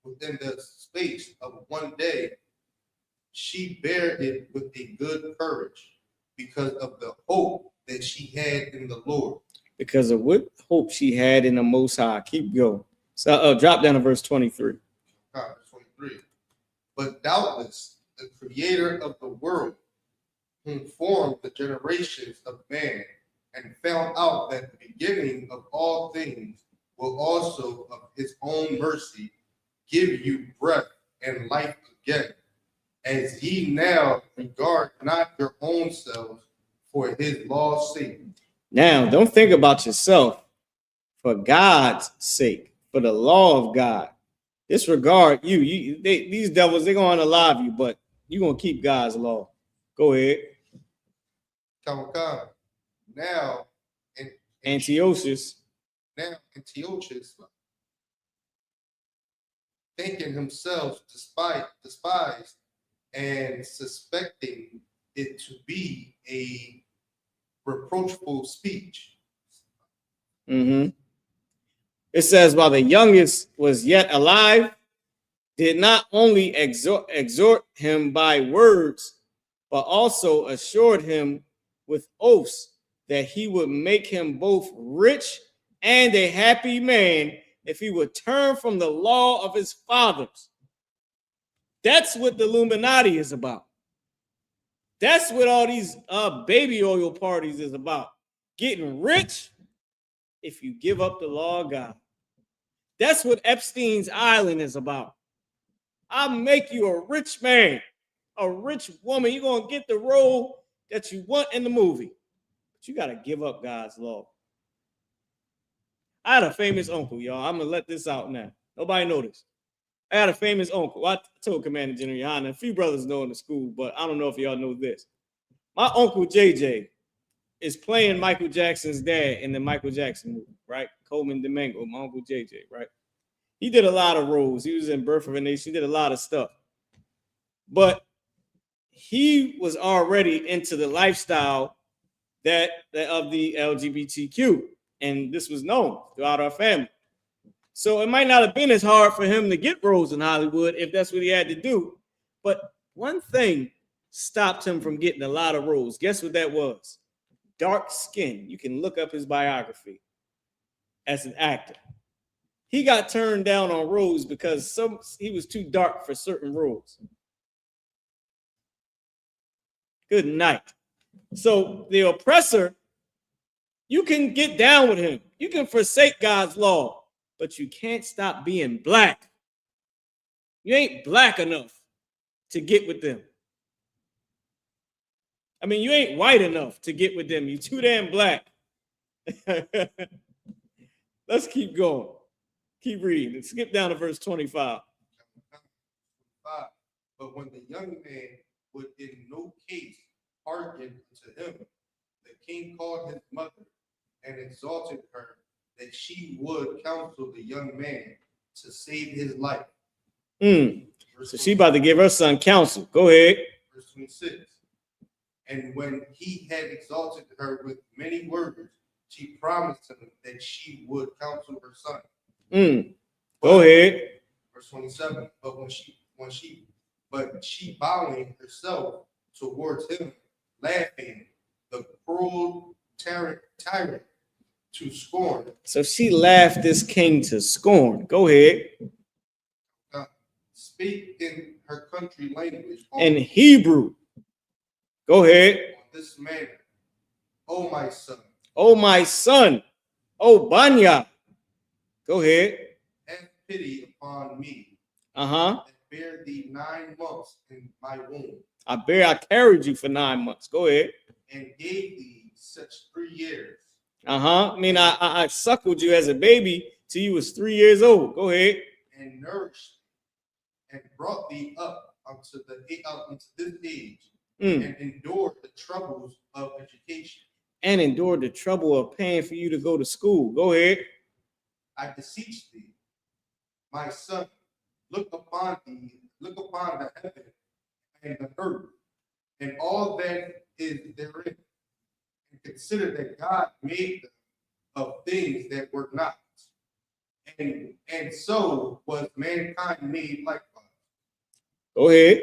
C: within the space of one day, she bare it with a good courage because of the hope that she had in the Lord.
B: Because of what hope she had in the Most High. Keep going. So drop down to verse 23.
C: Verse 23. But doubtless the creator of the world, whom formed the generations of man, and found out that the beginning of all things will also of his own mercy give you breath and life again, as ye now regard not your own selves for his law's sake.
B: Now, don't think about yourself, for God's sake, for the law of God. Disregard you. These devils, they're going to unalive you, but you're going to keep God's law. Go ahead.
C: Now,
B: Antiochus,
C: thinking himself despised and suspecting it to be a reproachful speech.
B: It says, while the youngest was yet alive, did not only exhort him by words, but also assured him with oaths that he would make him both rich and a happy man if he would turn from the law of his fathers. That's what the Illuminati is about. That's what all these baby oil parties is about. Getting rich if you give up the law of God. That's what Epstein's Island is about. I'll make you a rich man, a rich woman. You're going to get the role that you want in the movie. But you got to give up God's law. I had a famous uncle, y'all. I'm going to let this out now. Nobody noticed. I had a famous uncle. I told Commander General Yohana, a few brothers know in the school, but I don't know if y'all know this. My uncle JJ is playing Michael Jackson's dad in the Michael Jackson movie, right? Coleman Domingo, my uncle JJ, right? He did a lot of roles. He was in Birth of a Nation. He did a lot of stuff. But he was already into the lifestyle that of the LGBTQ. And this was known throughout our family. So it might not have been as hard for him to get roles in Hollywood if that's what he had to do. But one thing stopped him from getting a lot of roles. Guess what that was? Dark skin. You can look up his biography as an actor. He got turned down on roles because he was too dark for certain roles. Good night. So the oppressor, you can get down with him. You can forsake God's law, but you can't stop being black. You ain't black enough to get with them. I mean, you ain't white enough to get with them. You're too damn black. Let's keep going. Keep reading. Skip down to verse 25.
C: But when the young man would in no case hearken to him, the king called his mother and exalted her that she would counsel the young man to save his life.
B: So she about to give her son counsel. Go ahead.
C: Verse 26. And when he had exalted her with many words, she promised him that she would counsel her son.
B: Go ahead.
C: Verse 27. But she bowing herself towards him, laughing, the cruel tyrant to scorn.
B: So she laughed this king to scorn. Go ahead.
C: Speak in her country language.
B: In Hebrew. Go ahead.
C: This manner. Oh, my son.
B: Oh, my son. Oh, Banya. Go ahead.
C: Have pity upon me.
B: And
C: bear thee 9 months in my womb.
B: I carried you for 9 months. Go ahead.
C: And gave thee such 3 years.
B: I mean, I suckled you as a baby till you was 3 years old. Go ahead.
C: And nourished and brought thee up unto this age, and endured the troubles of education.
B: And endured the trouble of paying for you to go to school. Go ahead.
C: I beseech thee, my son, look upon the heaven and the earth, and all that is therein, and consider that God made them of things that were not, and so was mankind made likewise.
B: Go ahead.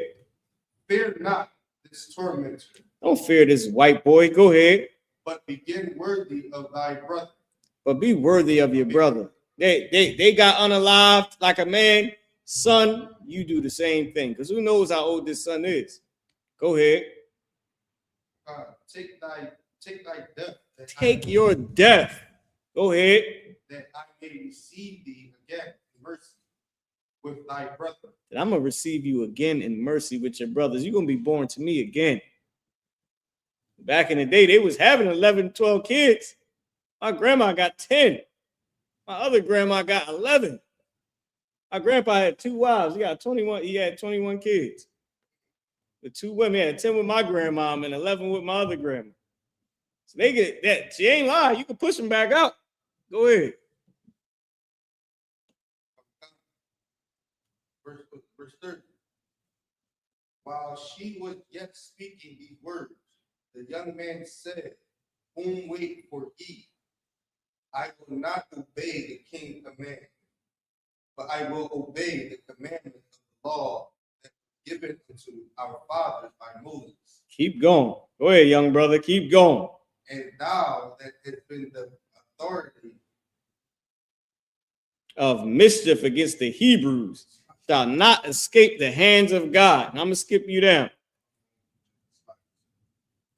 C: Fear not this tormentor.
B: Don't fear this white boy. Go ahead.
C: But begin worthy of thy brother.
B: But be worthy of your brother. They got unalived like a man. Son, you do the same thing. Because who knows how old this son is? Go ahead.
C: Take thy death.
B: Take your death. Go ahead.
C: That I may receive thee again in mercy with thy brother.
B: That I'm going to receive you again in mercy with your brothers. You're going to be born to me again. Back in the day, they was having 11, 12 kids. My grandma got 10. My other grandma got 11. My grandpa had 2 wives. He had 21 kids. With 2 women. He had 10 with my grandma and 11 with my other grandma. So they get that. She ain't lying. You can push them back out. Go ahead.
C: Verse 30. While she was yet speaking these words, the young man said, whom wait for ye? I will not obey the king's command, but I will obey the commandment of the law that was given unto our fathers by Moses.
B: Keep going. Go ahead, young brother. Keep going.
C: And thou that hast been the authority
B: of mischief against the Hebrews shall not escape the hands of God. And I'm going to skip you down.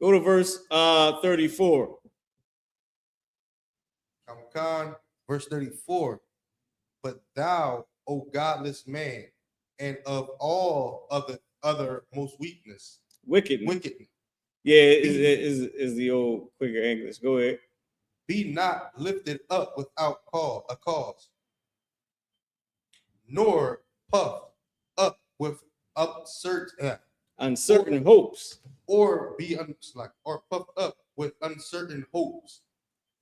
B: Go to verse 34.
C: Verse 34. But thou, O godless man, and of all other most weakness.
B: Wickedness. Yeah, is the old quicker English. Go ahead.
C: Be not lifted up without a cause, nor puffed up with
B: uncertain hopes,
C: or puffed up with uncertain hopes,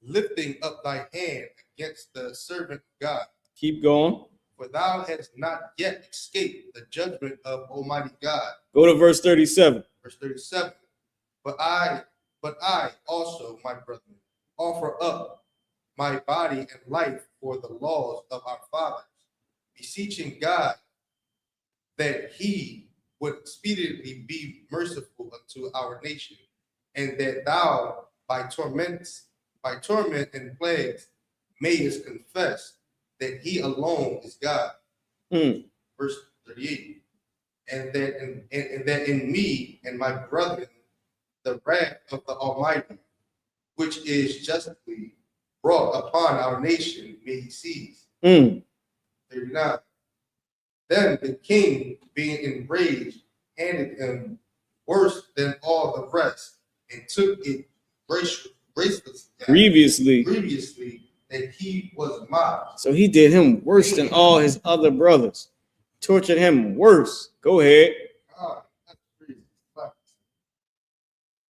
C: lifting up thy hand against the servant of God.
B: Keep going.
C: For thou hast not yet escaped the judgment of Almighty God.
B: Go to verse 37.
C: Verse 37. But I also, my brethren, offer up my body and life for the laws of our fathers, beseeching God that he would speedily be merciful unto our nation, and that thou by torment and plagues mayest confess that he alone is God. Verse 38. And that in me and my brethren the wrath of the Almighty, which is justly brought upon our nation, may he cease. 39. Then the king, being enraged, handed him worse than all the rest, and took it grievously that he was mocked.
B: So he did him worse than all his other brothers. Tortured him worse. Go ahead.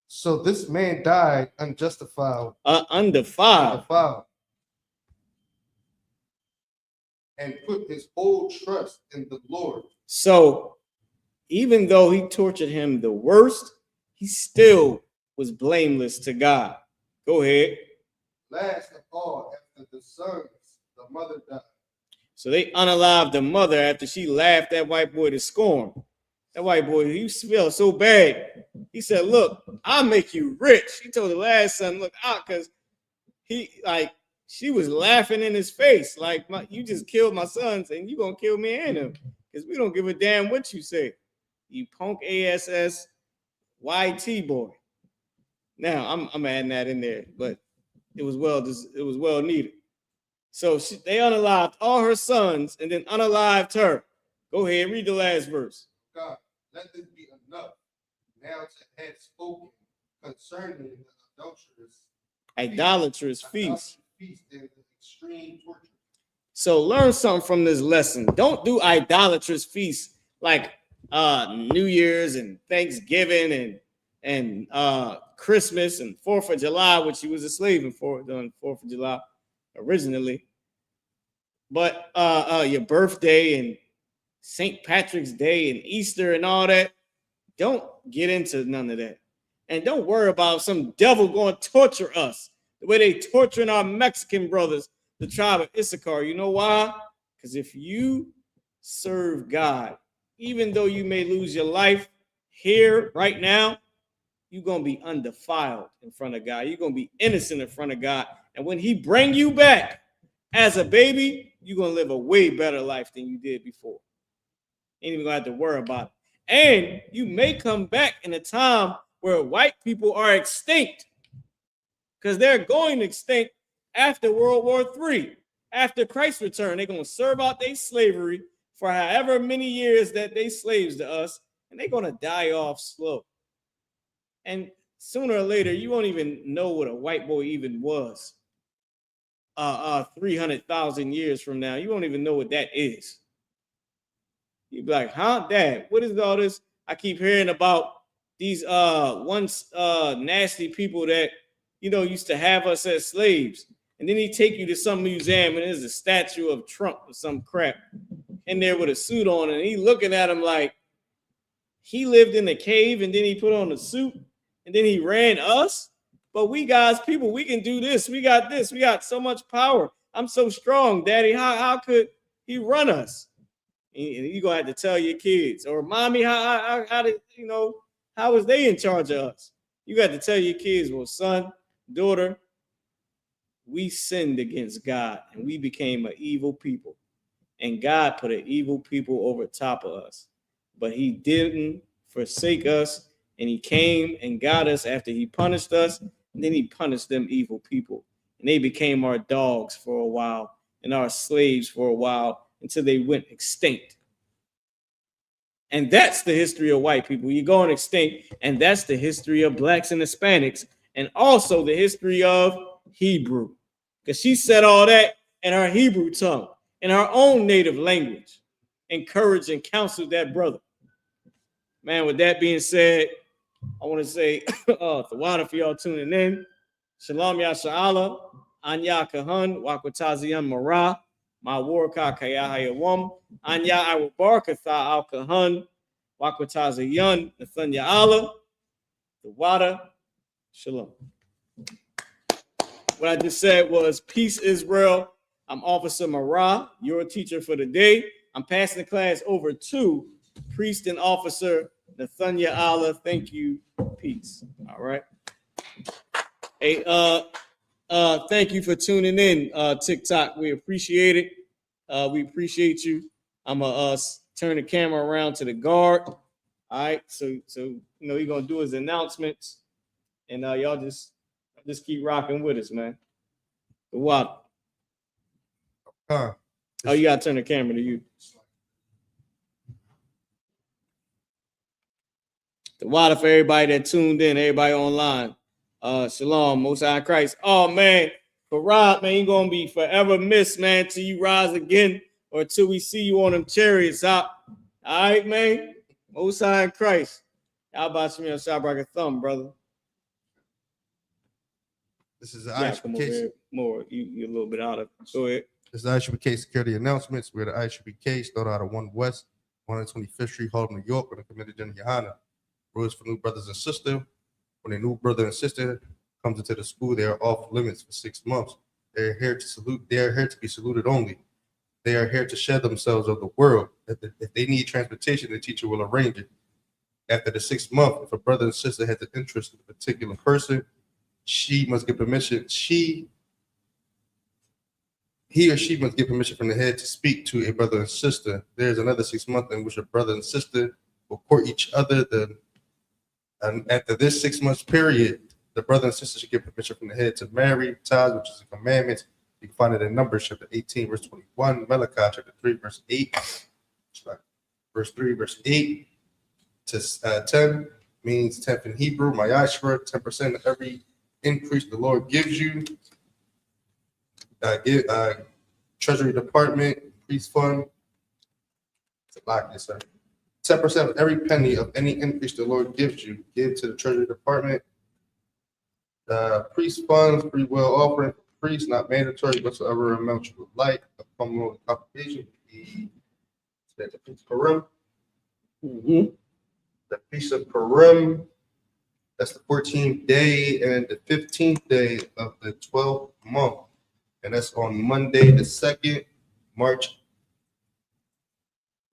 C: So this man died undefiled, and put his whole trust in the Lord.
B: So even though he tortured him the worst, he still was blameless to God. Go ahead.
C: Last of all, after the sons, the mother died.
B: So they unalived the mother after she laughed that white boy to scorn. That white boy, he felt so bad. He said, look, I'll make you rich. He told the last son, look out, because she was laughing in his face. Like, you just killed my sons and you going to kill me and him. Because we don't give a damn what you say. You punk ass YT boy. Now, I'm adding that in there, but it was well needed. So they unalived all her sons and then unalived her. Go ahead, read the last verse.
C: God, let this be enough now had spoken concerning the
B: idolatrous feast.
C: And extreme torture.
B: So learn something from this lesson. Don't do idolatrous feasts like New Year's and Thanksgiving and Christmas and 4th of July, which he was a slave in on 4th of July originally. But your birthday and St. Patrick's Day and Easter and all that, don't get into none of that. And don't worry about some devil going to torture us the way they torturing our Mexican brothers, the tribe of Issachar. You know why? Because if you serve God, even though you may lose your life here right now, you're going to be undefiled in front of God. You're going to be innocent in front of God. And when he bring you back as a baby, you're going to live a way better life than you did before. Ain't even going to have to worry about it. And you may come back in a time where white people are extinct, because they're going extinct after World War III. After Christ's return, they're going to serve out their slavery for however many years that they slaves to us, and they're going to die off slow. And sooner or later, you won't even know what a white boy even was. 300,000 years from now, you won't even know what that is. You'd be like, huh, Dad, what is all this? I keep hearing about these once nasty people that, you know, used to have us as slaves. And then he take you to some museum and there's a statue of Trump or some crap in there with a suit on, and he looking at him like he lived in a cave and then he put on a suit and then he ran us. But we guys, people, we can do this. We got this. We got so much power. I'm so strong, Daddy. How could he run us? And you're going to have to tell your kids. Or, Mommy, how did, you know, how was they in charge of us? You got to tell your kids, well, son, daughter, we sinned against God and we became an evil people. And God put an evil people over top of us. But he didn't forsake us, and he came and got us after he punished us, and then he punished them evil people. And they became our dogs for a while and our slaves for a while until they went extinct. And that's the history of white people. You're going extinct, and that's the history of blacks and Hispanics, and also the history of Hebrew. Because she said all that in her Hebrew tongue, in her own native language, encouraged and counseled that brother. Man, with that being said, I want to say Tawada for y'all tuning in. Shalom Yasha'Allah, Anya Kahan, Wakwatazian Mara, Ma Warka Kayahayawam, Anya Awabarkatha Al Kahan, Wakwatazian, Nathanya Allah, Tawada, Shalom. What I just said was, peace, Israel. I'm Officer Mara, your teacher for the day. I'm passing the class over to Priest and Officer Nathanya Allah. Thank you. Peace. All right. Hey, thank you for tuning in, TikTok. We appreciate it. We appreciate you. I'm gonna turn the camera around to the guard. All right. So you know, he's gonna do his announcements, and y'all just keep rocking with us, man. What? Oh, you gotta turn the camera to you. The water for everybody that tuned in, everybody online. Shalom, Most High Christ. Oh man, for Rob, man, you're gonna be forever missed, man, till you rise again or till we see you on them chariots out. All right, man. Most High Christ. How about you on Shabrak thumb, brother?
C: This is the ISUPK.
B: More, you're a little bit out of. Go ahead.
C: This is the ISUPK security announcements. We're the ISUPK, started out of 1 West, 125th Street, Harlem, New York, with a committed General Yohana. Rules for new brothers and sisters. When a new brother and sister comes into the school, they are off limits for 6 months. They are here to salute. They are here to be saluted only. They are here to share themselves of the world. If they need transportation, the teacher will arrange it. After the 6th month, if a brother and sister has an interest in a particular person, he or she must get permission from the head to speak to a brother and sister. There is another 6 months in which a brother and sister will court each other. And after this 6 months period, the brother and sister should get permission from the head to marry, tithes, which is a commandment. You can find it in Numbers chapter 18, verse 21, Malachi chapter 3, verse 8, verse 3, verse 8 to 10, means 10th in Hebrew, Mayashra, 10% of every increase the Lord gives you. Treasury Department, Priest Fund. It's a lot, yes, sir. 10% of every penny of any increase the Lord gives you, give to the Treasury Department. Priest funds, free will offering for priests, not mandatory, whatsoever amount you would like. A communal congregation, the Feast of Purim. The Feast of Purim, that's the 14th day and the 15th day of the 12th month. And that's on Monday, the 2nd, March.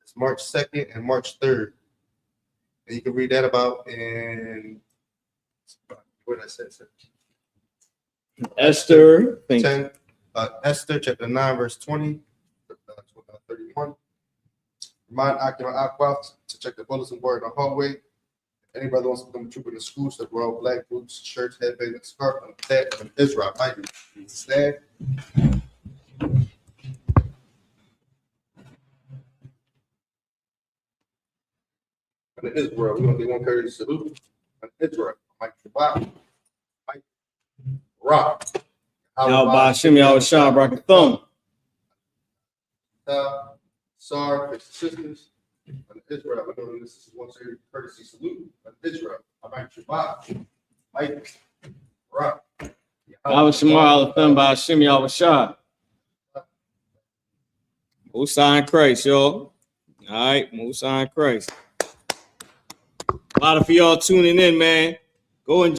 C: It's March 2nd and March 3rd. And you can read that about in, what did I say, sir?
B: Esther
C: 10, Esther chapter 9, verse 20, 31. Remind Akima Aqua to check the bulletin board in the hallway. If anybody wants to become a trooper in the school, so wear black boots, shirts, headband, and scarf, and that from Israel. I do. Stand. And Israel, we're going to do one courtesy salute. And Israel, Mike Shabbat, Mike Rock.
B: Y'all by Shimmy, y'all was Sean Brockathon.
C: Sar, sisters, and Israel. We're doing this is one courtesy salute. And Israel, Mike Shabbat, Mike Rock.
B: I was Shamar Alatham by Shimmy, y'all was Sean. Musa in Christ, y'all. All right, Musa in Christ. A lot of y'all tuning in, man. Go and